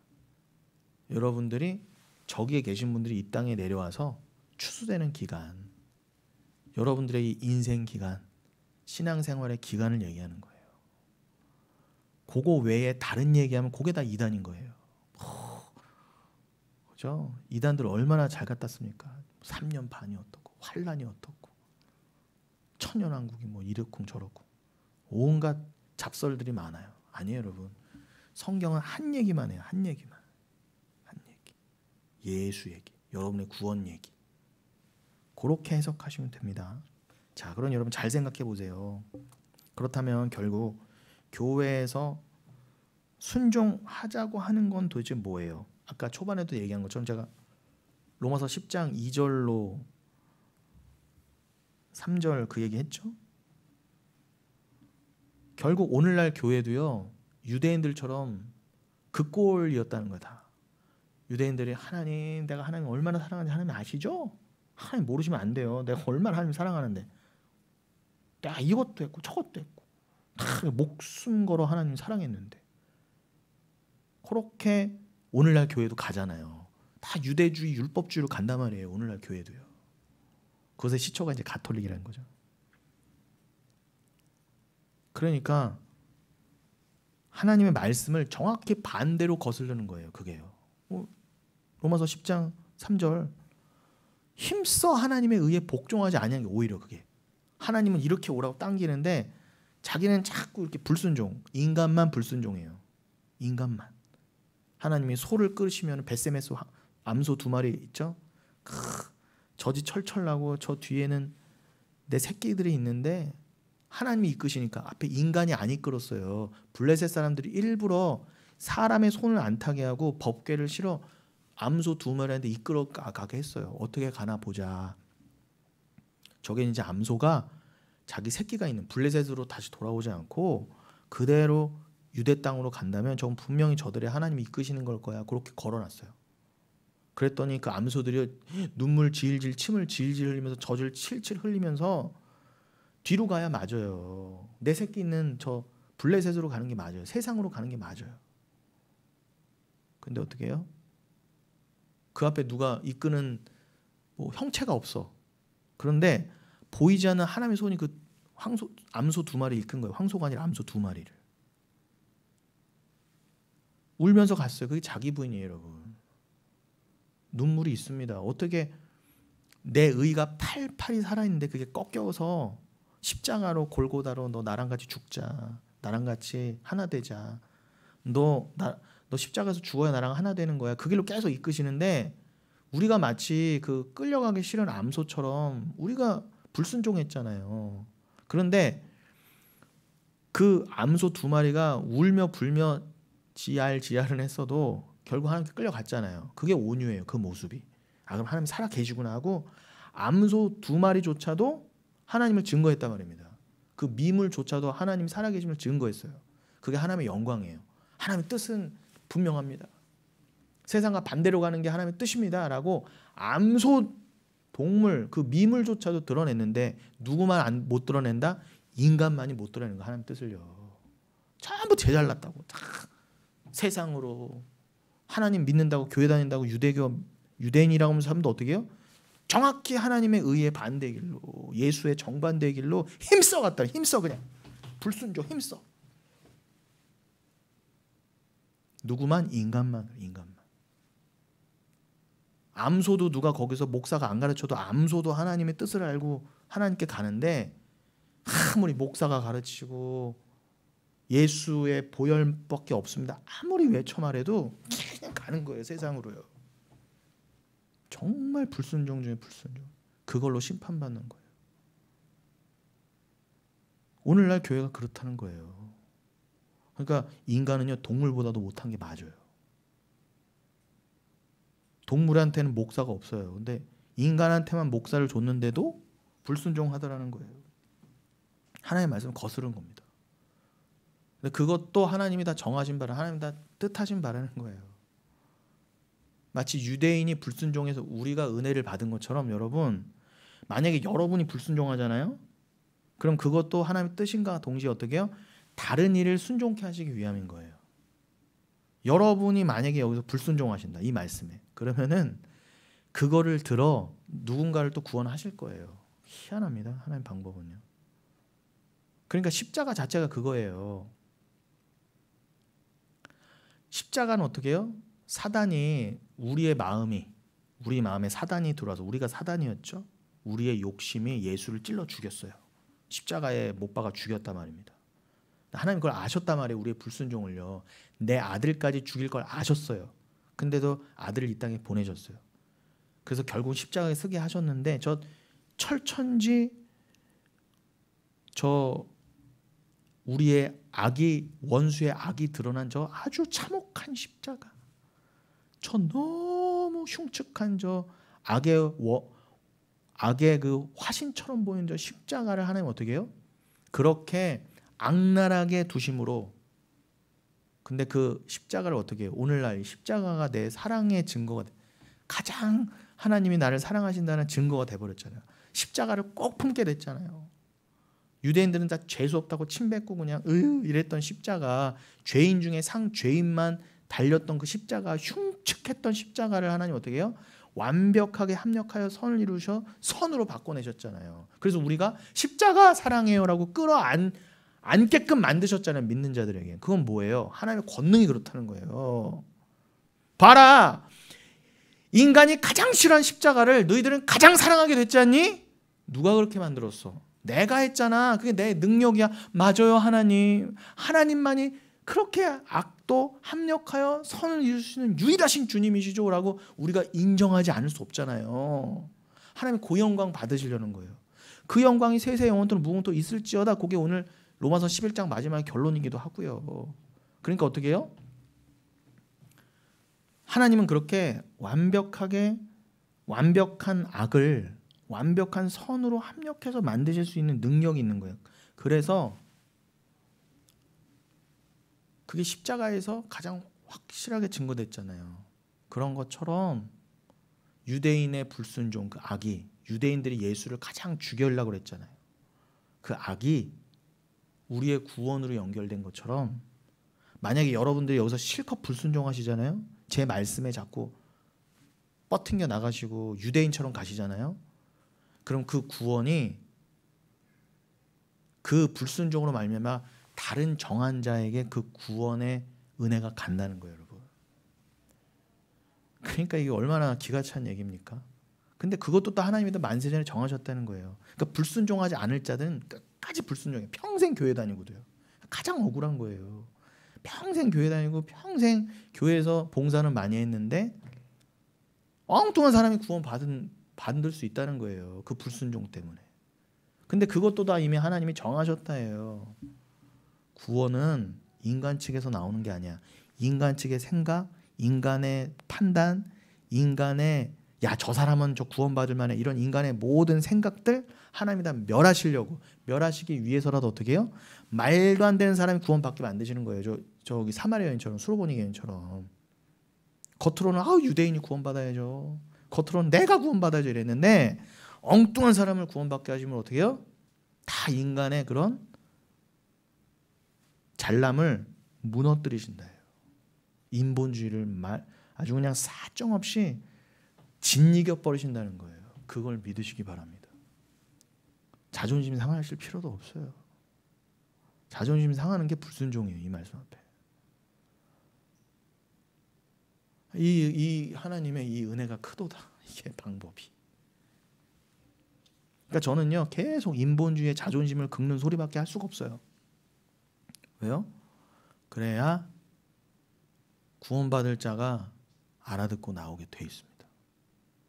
여러분들이 저기에 계신 분들이 이 땅에 내려와서 추수되는 기간, 여러분들의 이 인생 기간, 신앙생활의 기간을 얘기하는 거예요. 그거 외에 다른 얘기하면 그게 다 이단인 거예요. 그죠? 이단들 얼마나 잘 갖다 씁니까? 3년 반이 어떻고 환란이 어떻고 천년왕국이 뭐 이렇고 저렇고 온갖 잡설들이 많아요. 아니에요 여러분. 성경은 한 얘기만 해요. 한 얘기만. 한 얘기. 예수 얘기. 여러분의 구원 얘기. 그렇게 해석하시면 됩니다. 자, 그럼 여러분 잘 생각해 보세요. 그렇다면 결국 교회에서 순종하자고 하는 건 도대체 뭐예요? 아까 초반에도 얘기한 것처럼 제가 로마서 10장 2절로 3절 그 얘기 했죠? 결국 오늘날 교회도요 유대인들처럼 그 꼴이었다는 거다. 유대인들이 하나님, 내가 하나님 얼마나 사랑하는지 하나님 아시죠? 하나님 모르시면 안 돼요. 내가 얼마나 하나님 사랑하는데 내가 이것도 했고 저것도 했고 다 목숨 걸어 하나님 사랑했는데 그렇게 오늘날 교회도 가잖아요. 다 유대주의 율법주의로 간단 말이에요. 오늘날 교회도요. 그것의 시초가 이제 가톨릭이라는 거죠. 그러니까 하나님의 말씀을 정확히 반대로 거스르는 거예요. 그게요. 로마서 10장 3절 힘써 하나님의 의에 복종하지 아니한 게 오히려 그게. 하나님은 이렇게 오라고 당기는데 자기는 자꾸 이렇게 불순종. 인간만 불순종해요. 인간만. 하나님이 소를 끓이시면 벳세메 소 암소 2마리 있죠. 젖이 철철 나고 저 뒤에는 내 새끼들이 있는데 하나님이 이끄시니까 앞에 인간이 안 이끌었어요. 블레셋 사람들이 일부러 사람의 손을 안 타게 하고 법궤를 실어 암소 2마리한테 이끌어 가게 했어요. 어떻게 가나 보자. 저게 이제 암소가 자기 새끼가 있는 블레셋으로 다시 돌아오지 않고 그대로 유대 땅으로 간다면 저건 분명히 저들의 하나님이 이끄시는 걸 거야. 그렇게 걸어놨어요. 그랬더니 그 암소들이 눈물 질질 침을 질질 흘리면서 젖을 칠칠 흘리면서 뒤로 가야 맞아요. 내 새끼 있는 저 블레셋으로 가는 게 맞아요. 세상으로 가는 게 맞아요. 근데 어떻게 해요? 그 앞에 누가 이끄는 뭐 형체가 없어. 그런데 보이지 않는 하나님의 손이 그 암소 2마리 이끈 거예요. 황소가 아니라 암소 2마리를. 울면서 갔어요. 그게 자기 부인이에요, 여러분. 눈물이 있습니다. 어떻게 내 의가 팔팔이 살아있는데 그게 꺾여서 십자가로 골고다로 너 나랑 같이 죽자. 나랑 같이 하나 되자. 너 십자가에서 죽어야 나랑 하나 되는 거야. 그 길로 계속 이끄시는데 우리가 마치 그 끌려가기 싫은 암소처럼 우리가 불순종했잖아요. 그런데 그 암소 2마리가 울며 불며 지알은 했어도 결국 하나님께 끌려갔잖아요. 그게 온유예요. 그 모습이. 그럼 하나님 살아 계시구나 하고 암소 2마리조차도 하나님을 증거했단 말입니다. 그 미물조차도 하나님 살아계심을 증거했어요. 그게 하나님의 영광이에요. 하나님의 뜻은 분명합니다. 세상과 반대로 가는 게 하나님의 뜻입니다라고 암소 동물 그 미물조차도 드러냈는데 누구만 못 드러낸다? 인간만이 못 드러내는 거 하나님 뜻을요. 전부 제잘났다고 다 세상으로 하나님 믿는다고 교회 다닌다고 유대인이라고 하면서 사람도 어떻게 해요? 정확히 하나님의 의의 반대 길로 예수의 정반대 길로 힘써 갔다. 힘써 그냥 불순종 힘써. 누구만? 인간만. 암소도 누가 거기서 목사가 안 가르쳐도 암소도 하나님의 뜻을 알고 하나님께 가는데 아무리 목사가 가르치고 예수의 보혈밖에 없습니다. 아무리 외쳐 말해도 그냥 가는 거예요. 세상으로요. 정말 불순종 중에 불순종. 그걸로 심판받는 거예요. 오늘날 교회가 그렇다는 거예요. 그러니까 인간은요 동물보다도 못한 게 맞아요. 동물한테는 목사가 없어요. 근데 인간한테만 목사를 줬는데도 불순종하더라는 거예요. 하나님의 말씀을 거스른 겁니다. 근데 그것도 하나님이 다 정하신 바라 하나님 다 뜻하신 바라는 거예요. 마치 유대인이 불순종해서 우리가 은혜를 받은 것처럼 여러분 만약에 여러분이 불순종하잖아요. 그럼 그것도 하나님의 뜻인가 동시에 어떻게 해요? 다른 일을 순종케 하시기 위함인 거예요. 여러분이 만약에 여기서 불순종하신다 이 말씀에 그러면은 그거를 들어 누군가를 또 구원하실 거예요. 희한합니다. 하나님 방법은요. 그러니까 십자가 자체가 그거예요. 십자가는 어떻게 해요? 사단이 우리 마음에 사단이 들어와서 우리가 사단이었죠. 우리의 욕심이 예수를 찔러 죽였어요. 십자가에 못 박아 죽였단 말입니다. 하나님 그걸 아셨단 말이에요. 우리의 불순종을요. 내 아들까지 죽일 걸 아셨어요. 근데도 아들을 이 땅에 보내셨어요. 그래서 결국 십자가에 서게 하셨는데 저 철천지 저 우리의 악이 원수의 악이 드러난 저 아주 참혹한 십자가 저 너무 흉측한 저 악의 그 화신처럼 보이는 저 십자가를 하나님 어떻게 해요? 그렇게 악랄하게 두심으로 근데 그 십자가를 어떻게 해요? 오늘날 십자가가 내 사랑의 증거가 가장 하나님이 나를 사랑하신다는 증거가 돼버렸잖아요. 십자가를 꼭 품게 됐잖아요. 유대인들은 다 재수 없다고 침뱉고 그냥 이랬던 십자가 죄인 중에 상죄인만 달렸던 그 십자가 흉측했던 십자가를 하나님 어떻게 해요? 완벽하게 합력하여 선을 이루셔 선으로 바꿔내셨잖아요. 그래서 우리가 십자가 사랑해요라고 앉게끔 만드셨잖아요. 믿는 자들에게. 그건 뭐예요? 하나님의 권능이 그렇다는 거예요. 봐라. 인간이 가장 싫어하는 십자가를 너희들은 가장 사랑하게 됐지 않니? 누가 그렇게 만들었어? 내가 했잖아. 그게 내 능력이야. 맞아요. 하나님만이 그렇게 악도 합력하여 선을 이룰 수 있는 유일하신 주님이시죠 라고 우리가 인정하지 않을 수 없잖아요. 하나님이 그 영광 받으시려는 거예요. 그 영광이 세세 영원토록 무궁토록 있을지어다. 그게 오늘 로마서 11장 마지막 결론이기도 하고요. 그러니까 어떻게 해요? 하나님은 그렇게 완벽한 악을 완벽한 선으로 합력해서 만드실 수 있는 능력이 있는 거예요. 그래서 그게 십자가에서 가장 확실하게 증거됐잖아요. 그런 것처럼 유대인의 불순종 그 악이 유대인들이 예수를 가장 죽이려고 그랬잖아요. 그 악이 우리의 구원으로 연결된 것처럼 만약에 여러분들이 여기서 실컷 불순종하시잖아요. 제 말씀에 자꾸 뻗튕겨 나가시고 유대인처럼 가시잖아요. 그럼 그 구원이 그 불순종으로 말미암아 다른 정한 자에게 그 구원의 은혜가 간다는 거예요, 여러분. 그러니까 이게 얼마나 기가 찬 얘기입니까? 근데 그것도 또 하나님이 또 만세전에 정하셨다는 거예요. 그러니까 불순종하지 않을 자들은 끝까지 불순종해. 평생 교회 다니고도요. 가장 억울한 거예요. 평생 교회 다니고 평생 교회에서 봉사는 많이 했는데 엉뚱한 사람이 구원 받을 수 있다는 거예요. 그 불순종 때문에. 근데 그것도 다 이미 하나님이 정하셨다 해요. 구원은 인간 측에서 나오는 게 아니야. 인간 측의 생각, 인간의 판단, 인간의 야, 저 사람은 저 구원받을 만해, 이런 인간의 모든 생각들 하나님이 다 멸하시기 위해서라도 어떻게 해요? 말도 안 되는 사람이 구원받게 만드시는 거예요. 저기 사마리아 여인처럼, 수로보니 여인처럼. 겉으로는 유대인이 구원받아야죠, 겉으로는 내가 구원받아야죠 이랬는데, 엉뚱한 사람을 구원받게 하시면 어떻게 해요? 다 인간의 그런 잘남을 무너뜨리신다 해요. 인본주의를 아주 그냥 사정없이 짓이겨 버리신다는 거예요. 그걸 믿으시기 바랍니다. 자존심 상하실 필요도 없어요. 자존심 상하는 게 불순종이에요, 이 말씀 앞에. 이 하나님의 이 은혜가 크도다, 이게 방법이. 그러니까 저는요, 계속 인본주의의 자존심을 긁는 소리밖에 할 수가 없어요. 왜요? 그래야 구원받을 자가 알아듣고 나오게 돼 있습니다.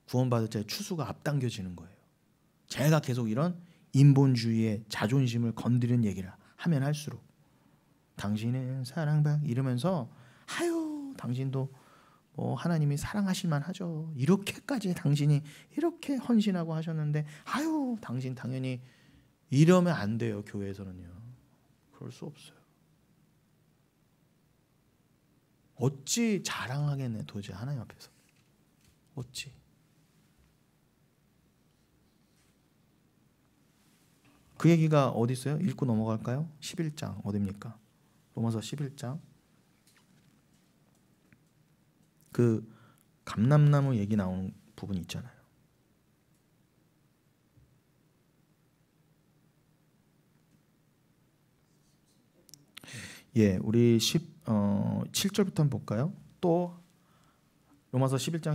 구원받을 자의 추수가 앞당겨지는 거예요. 제가 계속 이런 인본주의의 자존심을 건드리는 얘기를 하면 할수록, 당신은 사랑받 이러면서 당신도 뭐 하나님이 사랑하실만 하죠, 이렇게까지 당신이 이렇게 헌신하고 하셨는데 당신 당연히, 이러면 안 돼요. 교회에서는요, 그럴 수 없어요. 어찌 자랑하겠네 도저히 하나님 앞에서. 어찌. 그 얘기가 어디 있어요? 읽고 넘어갈까요? 11장 어디입니까? 로마서 11장. 그 감람나무 얘기 나오는 부분이 있잖아요. 예, 우리 7절부터 한번 볼까요? 또 로마서 11장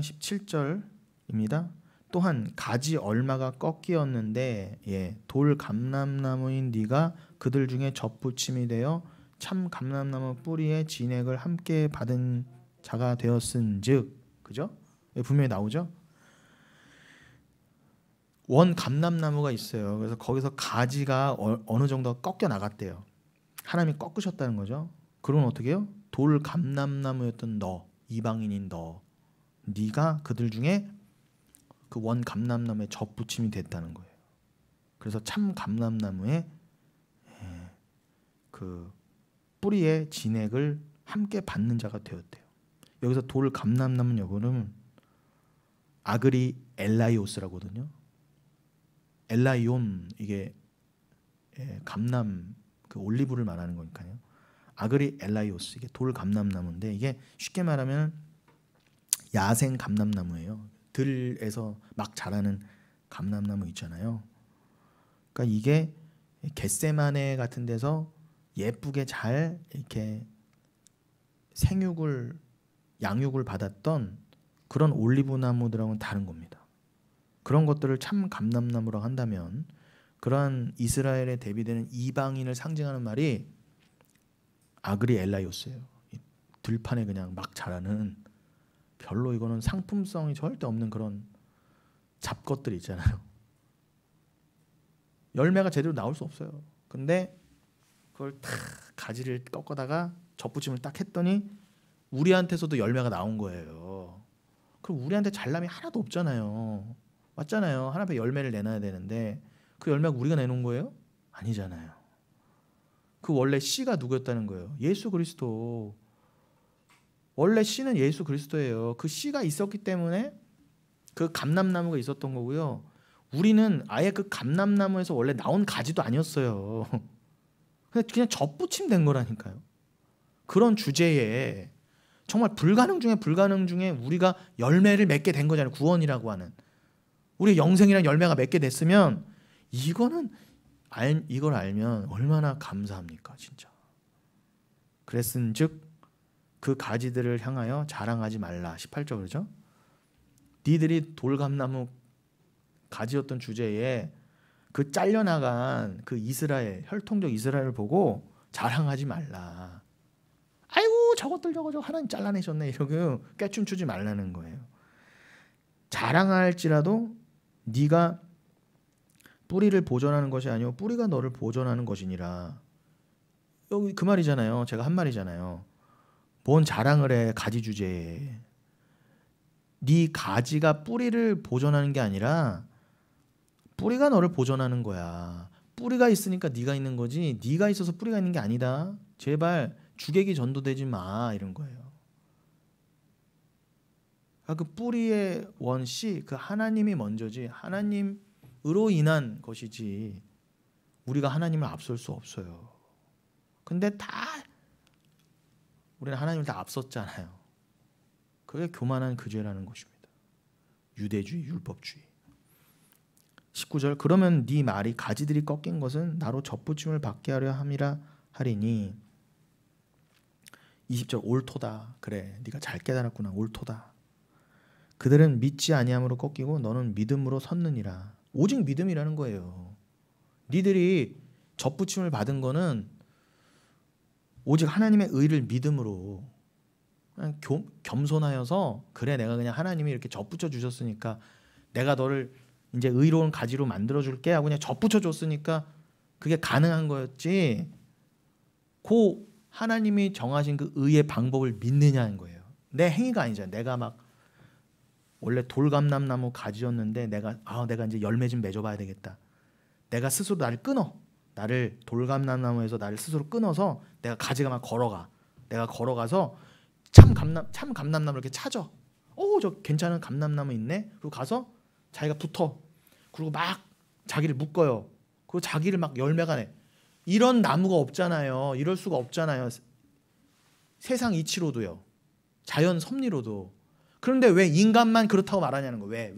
17절입니다. 또한 가지 얼마가 꺾이었는데 돌 감람나무인 네가 그들 중에 접붙임이 되어 참 감람나무 뿌리의 진액을 함께 받은 자가 되었은즉, 그죠? 분명히 나오죠. 원 감람나무가 있어요. 그래서 거기서 가지가 어느 정도 꺾여 나갔대요. 하나님이 꺾으셨다는 거죠. 그럼 어떻게 해요? 돌 감람나무였던 너, 이방인인 너, 네가 그들 중에 그 원 감람나무에 접붙임이 됐다는 거예요. 그래서 참 감람나무의 그 뿌리의 진액을 함께 받는 자가 되었대요. 여기서 돌 감람나무 여부는 아그리 엘라이오스라고 하거든요. 엘라이온, 이게 감람, 그 올리브를 말하는 거니까요. 아그리 엘라이오스, 이게 돌 감람나무인데, 이게 쉽게 말하면 야생 감람나무예요. 들에서 막 자라는 감람나무 있잖아요. 그러니까 이게 겟세마네 같은 데서 예쁘게 잘 이렇게 양육을 받았던 그런 올리브 나무들하고는 다른 겁니다. 그런 것들을 참 감람나무라고 한다면, 그러한 이스라엘에 대비되는 이방인을 상징하는 말이 아그리 엘라이오스예요. 들판에 그냥 막 자라는, 별로 이거는 상품성이 절대 없는 그런 잡것들 있잖아요. 열매가 제대로 나올 수 없어요. 근데 그걸 탁 가지를 꺾어다가 접붙임을 딱 했더니 우리한테서도 열매가 나온 거예요. 그럼 우리한테 잘남이 하나도 없잖아요. 맞잖아요. 하나님 앞에 열매를 내놔야 되는데 그 열매가 우리가 내놓은 거예요? 아니잖아요. 그 원래 씨가 누구였다는 거예요? 예수 그리스도. 원래 씨는 예수 그리스도예요. 그 씨가 있었기 때문에 그 감람나무가 있었던 거고요. 우리는 아예 그 감람나무에서 원래 나온 가지도 아니었어요. 그냥 접붙임된 거라니까요. 그런 주제에 정말 불가능 중에 불가능 중에 우리가 열매를 맺게 된 거잖아요. 구원이라고 하는. 우리 영생이라는 열매가 맺게 됐으면 이걸 알면 얼마나 감사합니까, 진짜. 그랬은즉 그 가지들을 향하여 자랑하지 말라. 18절 그러죠? 니들이 돌감나무 가지였던 주제에 그 잘려나간 그 이스라엘, 혈통적 이스라엘을 보고 자랑하지 말라. 아이고 저것들 저거 하나님 잘라내셨네 이러고 깨춤추지 말라는 거예요. 자랑할지라도 네가 뿌리를 보존하는 것이 아니고 뿌리가 너를 보존하는 것이니라. 여기 그 말이잖아요. 제가 한 말이잖아요. 뭔 자랑을 해 가지 주제에. 네 가지가 뿌리를 보존하는 게 아니라 뿌리가 너를 보존하는 거야. 뿌리가 있으니까 네가 있는 거지 네가 있어서 뿌리가 있는 게 아니다. 제발 주객이 전도되지 마 이런 거예요. 그 뿌리의 원시 그 하나님이 먼저지 하나님으로 인한 것이지 우리가 하나님을 앞설 수 없어요. 근데 다 우리는 하나님을 다 앞섰잖아요. 그게 교만한 그 죄라는 것입니다. 유대주의, 율법주의. 19절 그러면 네 말이 가지들이 꺾인 것은 나로 접붙임을 받게 하려 함이라 하리니 20절 옳도다. 그래 네가 잘 깨달았구나. 옳도다. 그들은 믿지 아니함으로 꺾이고 너는 믿음으로 섰느니라. 오직 믿음이라는 거예요. 니들이 접붙임을 받은 거는 오직 하나님의 의를 믿음으로 그냥 겸손하여서 그래 내가 그냥 하나님이 이렇게 접붙여 주셨으니까 내가 너를 이제 의로운 가지로 만들어 줄게 하고 그냥 접붙여 줬으니까 그게 가능한 거였지. 그 하나님이 정하신 그 의의 방법을 믿느냐는 거예요. 내 행위가 아니잖아. 내가 막 원래 돌감람나무 가지였는데 내가 이제 열매 좀 맺어봐야 되겠다. 내가 스스로 나를 끊어. 나를 돌감람나무에서 나를 스스로 끊어서 내가 가지가 막 걸어가. 내가 걸어가서 참 감람나무 이렇게 찾아. 저 괜찮은 감람나무 있네. 그리고 가서 자기가 붙어. 그리고 막 자기를 묶어요. 그리고 자기를 막 열매가 내. 이런 나무가 없잖아요. 이럴 수가 없잖아요. 세상 이치로도요. 자연 섭리로도. 그런데 왜 인간만 그렇다고 말하냐는 거예요.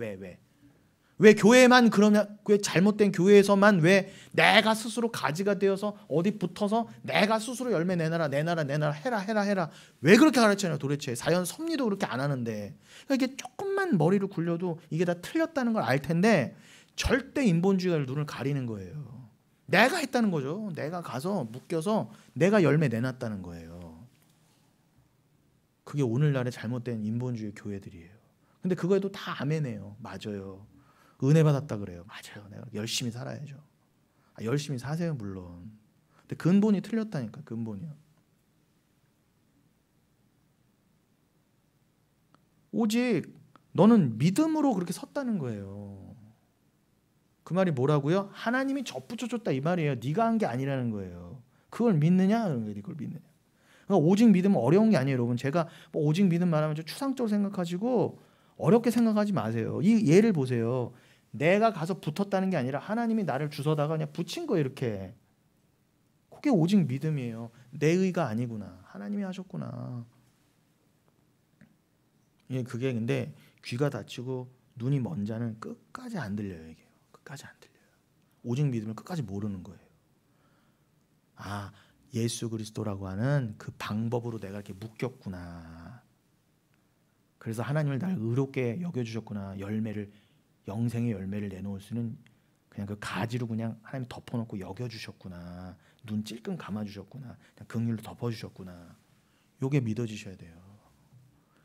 왜 교회만 그러냐? 왜 잘못된 교회에서만 왜 내가 스스로 가지가 되어서 어디 붙어서 내가 스스로 열매 내놔라 해라 왜 그렇게 가르치냐고 도대체. 자연 섭리도 그렇게 안 하는데. 그러니까 이게 조금만 머리를 굴려도 이게 다 틀렸다는 걸 알 텐데 절대 인본주의가 눈을 가리는 거예요. 내가 했다는 거죠. 내가 가서 묶여서 내가 열매 내놨다는 거예요. 그게 오늘날의 잘못된 인본주의 교회들이에요. 근데 그거에도 다 아멘해요. 맞아요. 은혜 받았다 그래요. 맞아요. 내가 열심히 살아야죠. 열심히 사세요 물론. 근데 근본이 틀렸다니까. 근본이요. 오직 너는 믿음으로 그렇게 섰다는 거예요. 그 말이 뭐라고요? 하나님이 접붙여줬다 이 말이에요. 네가 한 게 아니라는 거예요. 그걸 믿느냐? 이걸 믿느냐? 그러니까 오직 믿음은 어려운 게 아니에요, 여러분. 제가 뭐 오직 믿음 말하면 좀 추상적으로 생각하시고 어렵게 생각하지 마세요. 이 예를 보세요. 내가 가서 붙었다는 게 아니라 하나님이 나를 주워다가 그냥 붙인 거예요, 이렇게. 그게 오직 믿음이에요. 내 의가 아니구나. 하나님이 하셨구나. 예, 그게 근데 귀가 닫히고 눈이 먼 자는 끝까지 안 들려요, 이게. 끝까지 안 들려요. 오직 믿음을 끝까지 모르는 거예요. 예수 그리스도라고 하는 그 방법으로 내가 이렇게 묶였구나. 그래서 하나님을 날 의롭게 여겨주셨구나. 영생의 열매를 내놓을 수는 그냥 그 가지로 그냥 하나님 덮어놓고 여겨주셨구나. 눈 찔끔 감아주셨구나. 그냥 긍휼로 덮어주셨구나. 요게 믿어지셔야 돼요.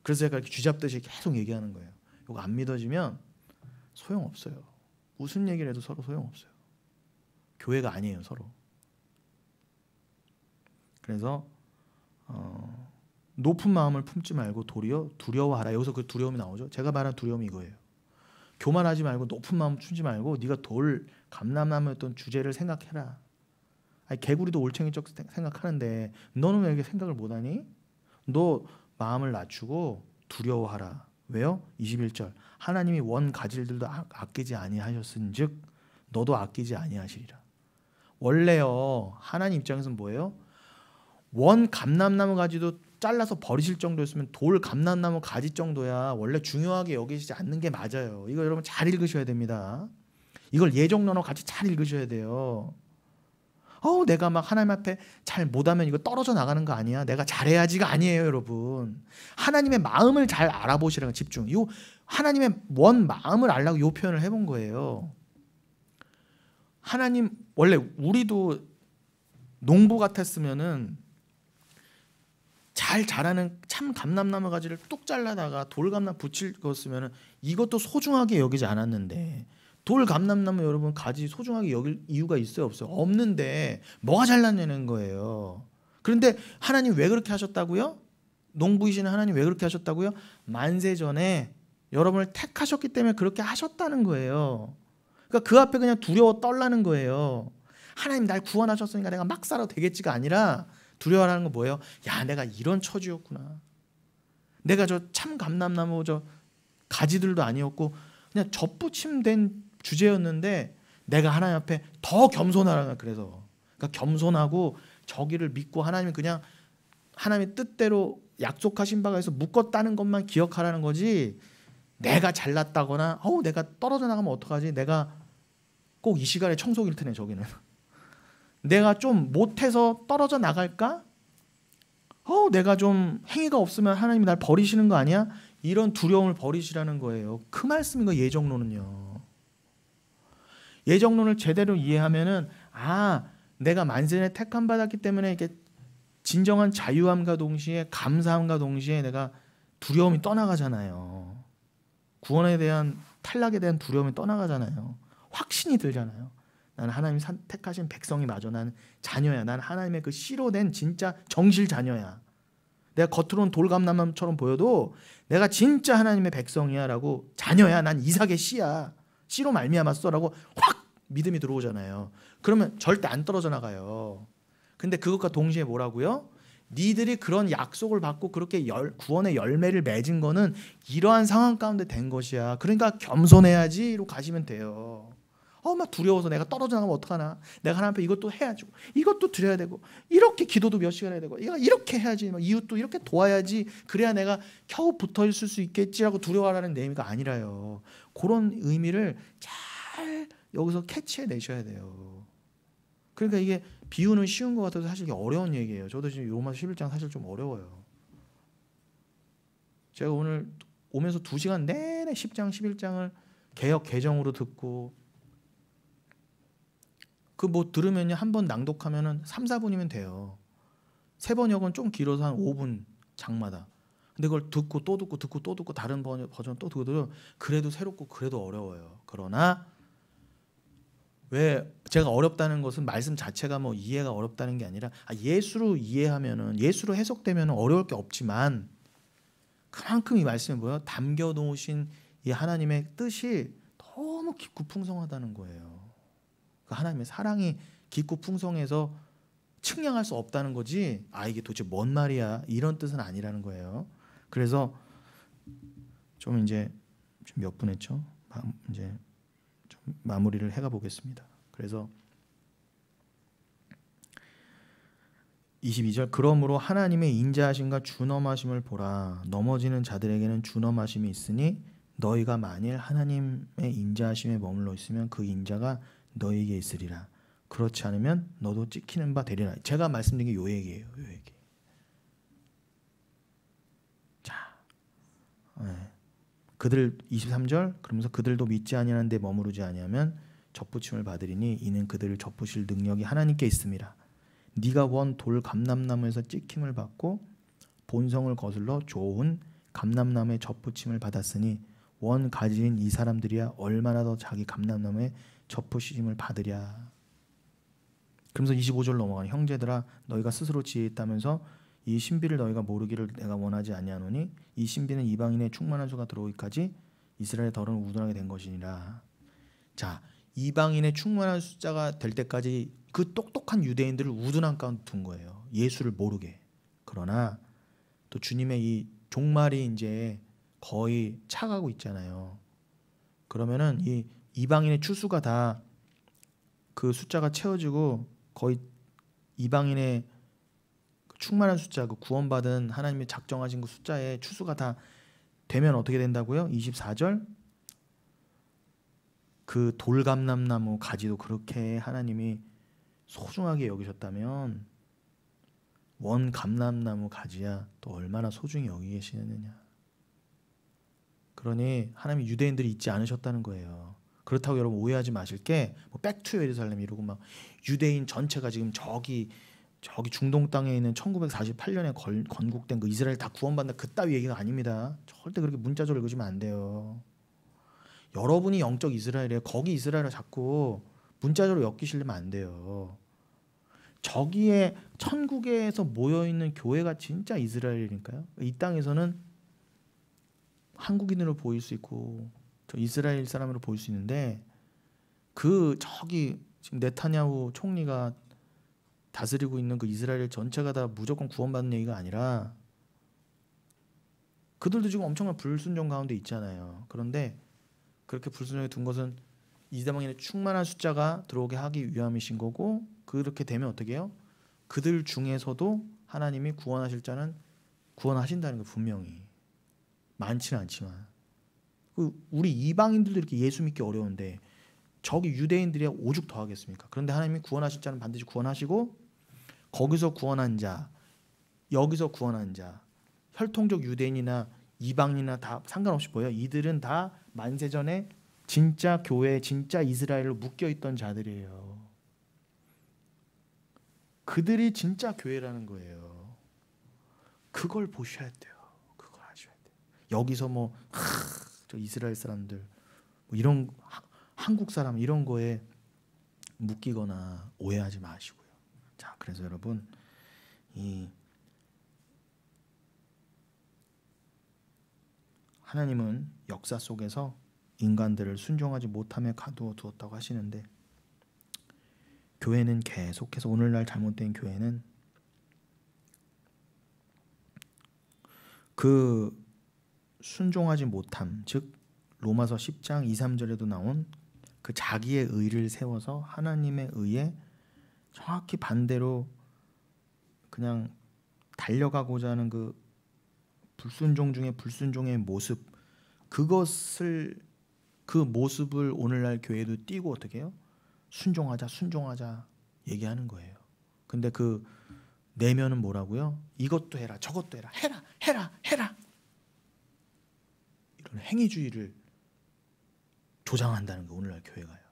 그래서 제가 이렇게 쥐잡듯이 계속 얘기하는 거예요. 요거 안 믿어지면 소용없어요. 무슨 얘기를 해도 서로 소용없어요. 교회가 아니에요, 서로. 그래서 높은 마음을 품지 말고 도리어 두려워하라. 여기서 그 두려움이 나오죠. 제가 말한 두려움이 이거예요. 교만하지 말고 높은 마음 품지 말고 네가 돌 감람나무였던 주제를 생각해라. 개구리도 올챙이적 생각하는데 너는 왜 이렇게 생각을 못하니? 너 마음을 낮추고 두려워하라. 왜요? 21절 하나님이 원 가지들도 아끼지 아니하셨은즉 너도 아끼지 아니하시리라. 원래요 하나님 입장에서는 뭐예요? 원 감람나무 가지도 잘라서 버리실 정도였으면 돌 감람나무 가지 정도야 원래 중요하게 여기시지 않는 게 맞아요. 이거 여러분 잘 읽으셔야 됩니다. 이걸 예정론어 같이 잘 읽으셔야 돼요. 내가 막 하나님 앞에 잘 못하면 이거 떨어져 나가는 거 아니야? 내가 잘해야지가 아니에요, 여러분. 하나님의 마음을 잘 알아보시라는 집중. 요 하나님의 원 마음을 알라고 요 표현을 해본 거예요. 하나님 원래 우리도 농부 같았으면은 잘 자라는 참 감람나무 가지를 뚝 잘라다가 돌감람 붙일 거였으면은 이것도 소중하게 여기지 않았는데 돌감람나무 여러분 가지 소중하게 여길 이유가 있어요, 없어요? 없는데 뭐가 잘났냐는 거예요. 그런데 하나님 왜 그렇게 하셨다고요? 농부이신 하나님 왜 그렇게 하셨다고요? 만세 전에 여러분을 택하셨기 때문에 그렇게 하셨다는 거예요. 그러니까 그 앞에 그냥 두려워 떨라는 거예요. 하나님 날 구원하셨으니까 내가 막 살아도 되겠지가 아니라 두려워하는 건 뭐예요? 야, 내가 이런 처지였구나. 내가 저 참 감람나무 저 가지들도 아니었고 그냥 접붙임된 주제였는데 내가 하나님 앞에 더 겸손하라는. 그래서 그러니까 겸손하고 저기를 믿고 하나님이 그냥 하나님의 뜻대로 약속하신 바가 있어 묶었다는 것만 기억하라는 거지. 내가 잘났다거나 내가 떨어져 나가면 어떡하지? 내가 꼭 이 시간에 청소기일 테네 저기는. 내가 좀 못해서 떨어져 나갈까? 내가 좀 행위가 없으면 하나님이 날 버리시는 거 아니야? 이런 두려움을 버리시라는 거예요. 그 말씀인 거 예정론은요. 예정론을 제대로 이해하면은 내가 만세에 택함 받았기 때문에 이게 진정한 자유함과 동시에 감사함과 동시에 내가 두려움이 떠나가잖아요. 구원에 대한 탈락에 대한 두려움이 떠나가잖아요. 확신이 들잖아요. 나는 하나님 택하신 백성이 맞아. 나는 자녀야. 나는 하나님의 그 씨로 된 진짜 정실 자녀야. 내가 겉으로는 돌감람처럼 보여도 내가 진짜 하나님의 백성이야 라고, 자녀야. 난 이삭의 씨야. 씨로 말미암았어라고 확 믿음이 들어오잖아요. 그러면 절대 안 떨어져 나가요. 근데 그것과 동시에 뭐라고요? 니들이 그런 약속을 받고 그렇게 구원의 열매를 맺은 거는 이러한 상황 가운데 된 것이야. 그러니까 겸손해야지로 가시면 돼요. 막 두려워서 내가 떨어져 나가면 어떡하나. 내가 하나님 앞에 이것도 해야지. 이것도 드려야 되고. 이렇게 기도도 몇 시간 해야 되고. 이렇게 해야지. 이웃도 이렇게 도와야지. 그래야 내가 겨우 붙어 있을 수 있겠지라고 두려워하라는 의미가 아니라요. 그런 의미를 잘 여기서 캐치해 내셔야 돼요. 그러니까 이게 비유는 쉬운 것 같아도 사실 이게 어려운 얘기예요. 저도 지금 로마서 11장 사실 좀 어려워요. 제가 오늘 오면서 2시간 내내 10장 11장을 개역 개정으로 듣고, 그 뭐 들으면요 한 번 낭독하면은 3, 4분이면 돼요. 3번역은 좀 길어서 한 5분 장마다. 근데 그걸 듣고 또 듣고 듣고 또 듣고 다른 버전 또 듣고 그래도 새롭고 그래도 어려워요. 그러나 왜 제가 어렵다는 것은 말씀 자체가 뭐 이해가 어렵다는 게 아니라 예수로 이해하면은, 예수로 해석되면 어려울 게 없지만 그만큼 이 말씀에 뭐예요? 담겨 놓으신 이 하나님의 뜻이 너무 깊고 풍성하다는 거예요. 그 하나님의 사랑이 깊고 풍성해서 측량할 수 없다는 거지. 이게 도대체 뭔 말이야? 이런 뜻은 아니라는 거예요. 그래서 좀 이제 좀 몇 분 했죠? 이제 좀 마무리를 해가 보겠습니다. 그래서 22절, 그러므로 하나님의 인자하심과 준엄하심을 보라. 넘어지는 자들에게는 준엄하심이 있으니 너희가 만일 하나님의 인자하심에 머물러 있으면 그 인자가 너희에게 있으리라. 그렇지 않으면 너도 찍히는 바 되리라. 제가 말씀드린 게 요 얘기예요. 요 얘기. 자, 그들 23절, 그러면서 그들도 믿지 아니하는 데 머무르지 아니하면 접붙임을 받으리니 이는 그들을 접부실 능력이 하나님께 있음이라. 네가 원 돌 감람나무에서 찍힘을 받고 본성을 거슬러 좋은 감람나무의 접붙임을 받았으니 원 가지인 이 사람들이야 얼마나 더 자기 감람나무의 접붙임을 받으랴. 그러면서 25절 넘어가니 형제들아 너희가 스스로 지혜 있다면서 이 신비를 너희가 모르기를 내가 원하지 아니하노니 이 신비는 이방인의 충만한 수가 들어오기까지 이스라엘의 덜은 우둔하게 된 것이니라. 자, 이방인의 충만한 숫자가 될 때까지 그 똑똑한 유대인들을 우둔한 가운데 둔 거예요. 예수를 모르게. 그러나 또 주님의 이 종말이 이제 거의 차가고 있잖아요. 그러면은 이 이방인의 추수가 다 그 숫자가 채워지고 거의 이방인의 충만한 숫자, 그 구원받은 하나님이 작정하신 그 숫자의 추수가 다 되면 어떻게 된다고요? 24절, 그 돌감람나무 가지도 그렇게 하나님이 소중하게 여기셨다면 원 감람나무 가지야 또 얼마나 소중히 여기 계시느냐. 그러니 하나님이 유대인들이 잊지 않으셨다는 거예요. 그렇다고 여러분 오해하지 마실 게 뭐 백투 예루살렘 이러고 막 유대인 전체가 지금 저기 중동 땅에 있는 1948년에 건국된 그 이스라엘 다 구원받는 그따위 얘기가 아닙니다. 절대 그렇게 문자적으로 읽으시면 안 돼요. 여러분이 영적 이스라엘이에요. 거기 이스라엘을 자꾸 문자적으로 엮이시려면 안 돼요. 저기에 천국에서 모여있는 교회가 진짜 이스라엘이니까요. 이 땅에서는 한국인으로 보일 수 있고 저 이스라엘 사람으로 보일 수 있는데 저기 지금 네타냐후 총리가 다스리고 있는 그 이스라엘 전체가 다 무조건 구원받는 얘기가 아니라 그들도 지금 엄청난 불순종 가운데 있잖아요. 그런데 그렇게 불순종에 둔 것은 이방인의 충만한 숫자가 들어오게 하기 위함이신 거고, 그렇게 되면 어떻게 해요? 그들 중에서도 하나님이 구원하실 자는 구원하신다는 거 분명히. 많지는 않지만 우리 이방인들도 이렇게 예수 믿기 어려운데 저기 유대인들이 오죽 더 하겠습니까? 그런데 하나님이 구원하실 자는 반드시 구원하시고, 거기서 구원한 자, 여기서 구원한 자, 혈통적 유대인이나 이방인이나 다 상관없이 보여. 이들은 다 만세전에 진짜 교회, 진짜 이스라엘로 묶여있던 자들이에요. 그들이 진짜 교회라는 거예요. 그걸 보셔야 돼요. 그걸 아셔야 돼요. 여기서 저 이스라엘 사람들 뭐 이런 한국 사람 이런 거에 묶이거나 오해하지 마시고요. 자, 그래서 여러분, 이 하나님은 역사 속에서 인간들을 순종하지 못함에 가두어 두었다고 하시는데, 교회는 계속해서 오늘날 잘못된 교회는 그 순종하지 못함, 즉 로마서 10장 2, 3절에도 나온 그 자기의 의를 세워서 하나님의 의에 정확히 반대로 그냥 달려가고자 하는 그 불순종 중에 불순종의 모습, 그 모습을 오늘날 교회도 띄고 어떻게 해요? 순종하자 얘기하는 거예요. 근데 그 내면은 뭐라고요? 이것도 해라, 저것도 해라. 이런 행위주의를 조장한다는 거, 오늘날 교회가요.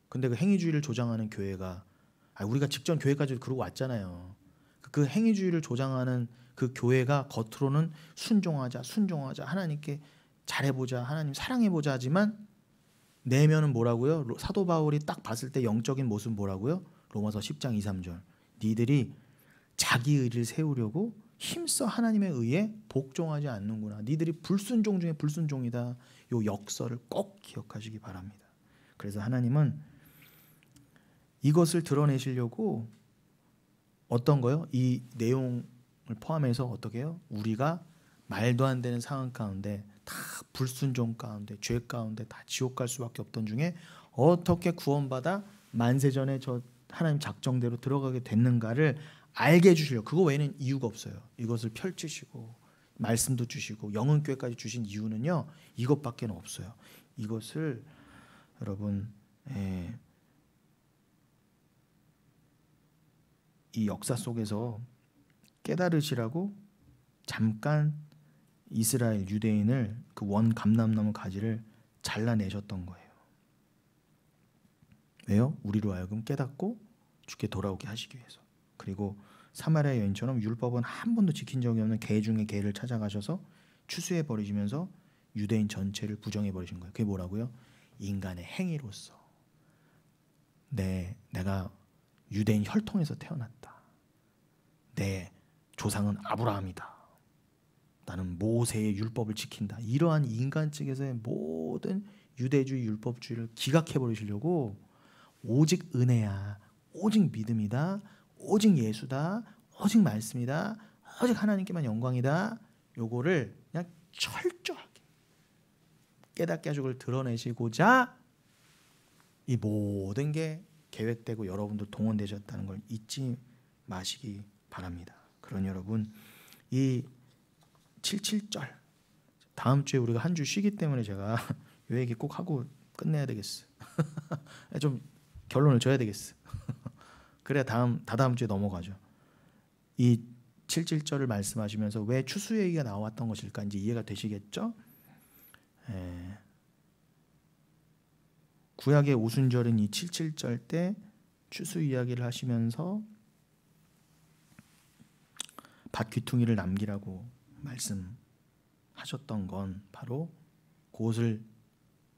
근데 그 행위주의를 조장하는 교회가, 우리가 직전 교회까지 그러고 왔잖아요. 그 행위주의를 조장하는 그 교회가 겉으로는 순종하자, 하나님께 잘해보자, 하나님 사랑해보자 하지만 내면은 뭐라고요? 사도 바울이 딱 봤을 때 영적인 모습은 뭐라고요? 로마서 10장 2, 3절. 니들이 자기 의를 세우려고 힘써 하나님의 의에 복종하지 않는구나. 니들이 불순종 중에 불순종이다. 요 역설을 꼭 기억하시기 바랍니다. 그래서 하나님은 이것을 드러내시려고 어떤 거요? 이 내용을 포함해서 어떻게 해요? 우리가 말도 안 되는 상황 가운데, 다 불순종 가운데, 죄 가운데 다 지옥 갈 수밖에 없던 중에 어떻게 구원받아 만세전에 저 하나님 작정대로 들어가게 됐는가를 알게 해주시려고, 그거 외에는 이유가 없어요. 이것을 펼치시고 말씀도 주시고 영혼교회까지 주신 이유는요, 이것밖에 없어요. 이것을 여러분, 이 역사 속에서 깨달으시라고 잠깐 이스라엘 유대인을 그 원 감람나무 가지를 잘라내셨던 거예요. 왜요? 우리로 하여금 깨닫고 주께 돌아오게 하시기 위해서. 그리고 사마리아 여인처럼 율법은 한 번도 지킨 적이 없는 개 중에 개를 찾아가셔서 추수해 버리시면서 유대인 전체를 부정해 버리신 거예요. 그게 뭐라고요? 인간의 행위로서 내가 유대인 혈통에서 태어났다. 내 조상은 아브라함이다. 나는 모세의 율법을 지킨다. 이러한 인간 측에서의 모든 유대주의 율법주의를 기각해 버리시려고 오직 은혜야, 오직 믿음이다, 오직 예수다, 오직 말씀이다, 오직 하나님께만 영광이다. 요거를 그냥 철저하게 깨닫게 하시고 그걸 드러내시고자 이 모든 게 계획되고 여러분들 동원되셨다는 걸 잊지 마시기 바랍니다. 그러니 여러분, 이 77절 다음 주에 우리가 한 주 쉬기 때문에 제가 이 얘기 꼭 하고 끝내야 되겠어. 좀 결론을 줘야 되겠어. 그래야 다다음 주에 넘어가죠. 이 77절을 말씀하시면서 왜 추수 얘기가 나왔던 것일까 이제 이해가 되시겠죠? 구약의 오순절인 이 77절 때 추수 이야기를 하시면서 밭 귀퉁이를 남기라고 말씀하셨던 건 바로 그것을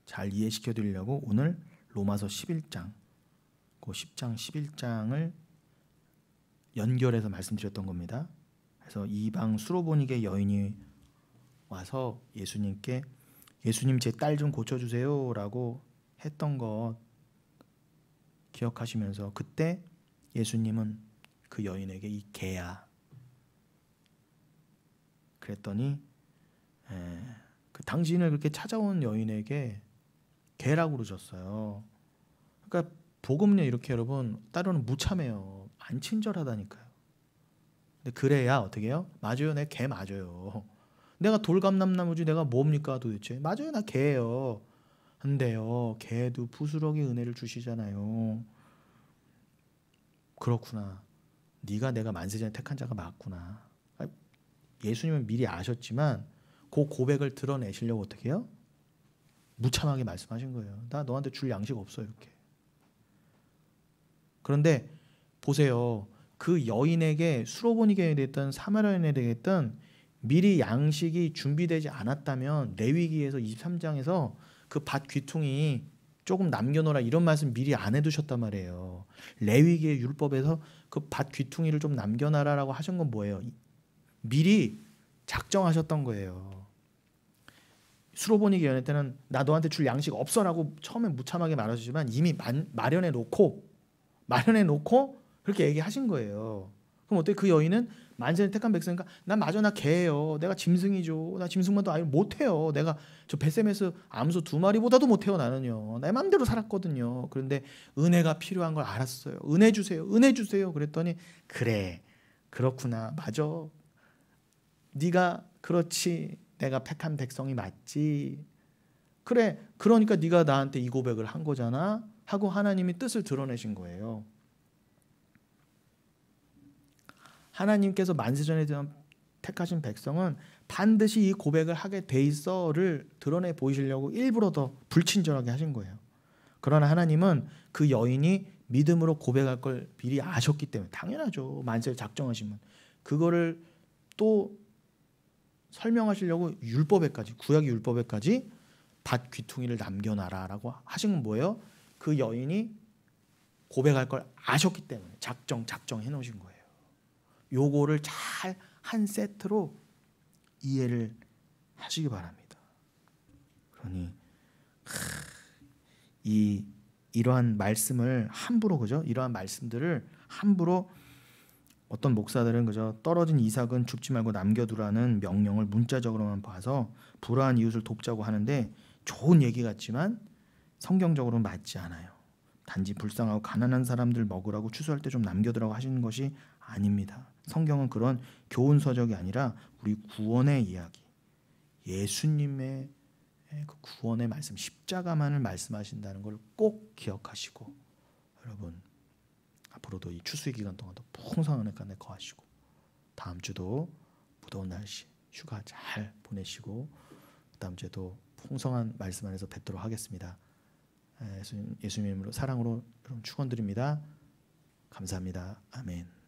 잘 이해시켜 드리려고 오늘 로마서 11장, 그 10장 11장을 연결해서 말씀드렸던 겁니다. 그래서 이방 수로보니게 여인이 와서 예수님께 예수님 제 딸 좀 고쳐주세요라고 했던 것 기억하시면서 그때 예수님은 그 여인에게 이 개야 그랬더니 그 당신을 그렇게 찾아온 여인에게 개라고 그러셨어요. 그러니까 복음은요 이렇게 여러분 때로는 무참해요. 안 친절하다니까요. 근데 그래야 어떻게 해요? 맞아요, 내 개 맞아요. 내가 돌감남나무지 내가 뭡니까 도대체? 맞아요, 나 개예요. 근데요 개도 부스러기 은혜를 주시잖아요. 그렇구나. 네가 내가 만세전에 택한 자가 맞구나. 예수님은 미리 아셨지만 그 고백을 드러내시려고 어떻게 해요? 무참하게 말씀하신 거예요. 나 너한테 줄 양식 없어 이렇게. 그런데 보세요. 그 여인에게 수로보니게 됐든 사마리아인에 되겠든 미리 양식이 준비되지 않았다면 레위기에서 23장에서 그 밭 귀퉁이 조금 남겨놓으라 이런 말씀 미리 안 해두셨단 말이에요. 레위기의 율법에서 그 밭 귀퉁이를 좀 남겨놔라라고 하신 건 뭐예요? 미리 작정하셨던 거예요. 수로보니게 연애 때는 나 너한테 줄 양식 없어라고 처음에 무참하게 말하시지만 이미 마련해 놓고 그렇게 얘기하신 거예요. 그럼 어때? 그 여인은 만세를 택한 백성이니까 난 마저 나 개예요. 내가 짐승이죠. 나 짐승만도 아니 못해요. 내가 저 벳세메스 암소 2마리보다도 못해요. 나는요. 내 맘대로 살았거든요. 그런데 은혜가 필요한 걸 알았어요. 은혜 주세요. 은혜 주세요. 그랬더니 그래. 그렇구나. 맞아. 네가 그렇지. 내가 택한 백성이 맞지. 그래. 그러니까 네가 나한테 이 고백을 한 거잖아. 하고 하나님이 뜻을 드러내신 거예요. 하나님께서 만세전에 택하신 백성은 반드시 이 고백을 하게 돼 있어를 드러내 보이시려고 일부러 더 불친절하게 하신 거예요. 그러나 하나님은 그 여인이 믿음으로 고백할 걸 미리 아셨기 때문에 당연하죠. 만세를 작정하시면 그거를 또 설명하시려고 율법에까지 구약 율법에까지 밭 귀퉁이를 남겨놔라라고 하신 건 뭐예요? 그 여인이 고백할 걸 아셨기 때문에 작정해 놓으신 거예요. 요거를 잘 한 세트로 이해를 하시기 바랍니다. 그러니 이러한 말씀을 함부로 그죠? 이러한 말씀들을 함부로 어떤 목사들은 그저 떨어진 이삭은 죽지 말고 남겨두라는 명령을 문자적으로만 봐서 불화한 이웃을 돕자고 하는데 좋은 얘기 같지만 성경적으로는 맞지 않아요. 단지 불쌍하고 가난한 사람들 먹으라고 추수할 때 좀 남겨두라고 하시는 것이 아닙니다. 성경은 그런 교훈 서적이 아니라 우리 구원의 이야기, 예수님의 그 구원의 말씀, 십자가만을 말씀하신다는 걸 꼭 기억하시고 여러분 앞으로도 이 추수의 기간 동안도 풍성한 은혜 가운데 거하시고 다음 주도 무더운 날씨 휴가 잘 보내시고 다음 주에도 풍성한 말씀 안에서 뵙도록 하겠습니다. 예수님으로 사랑으로 여러분 축원드립니다. 감사합니다. 아멘.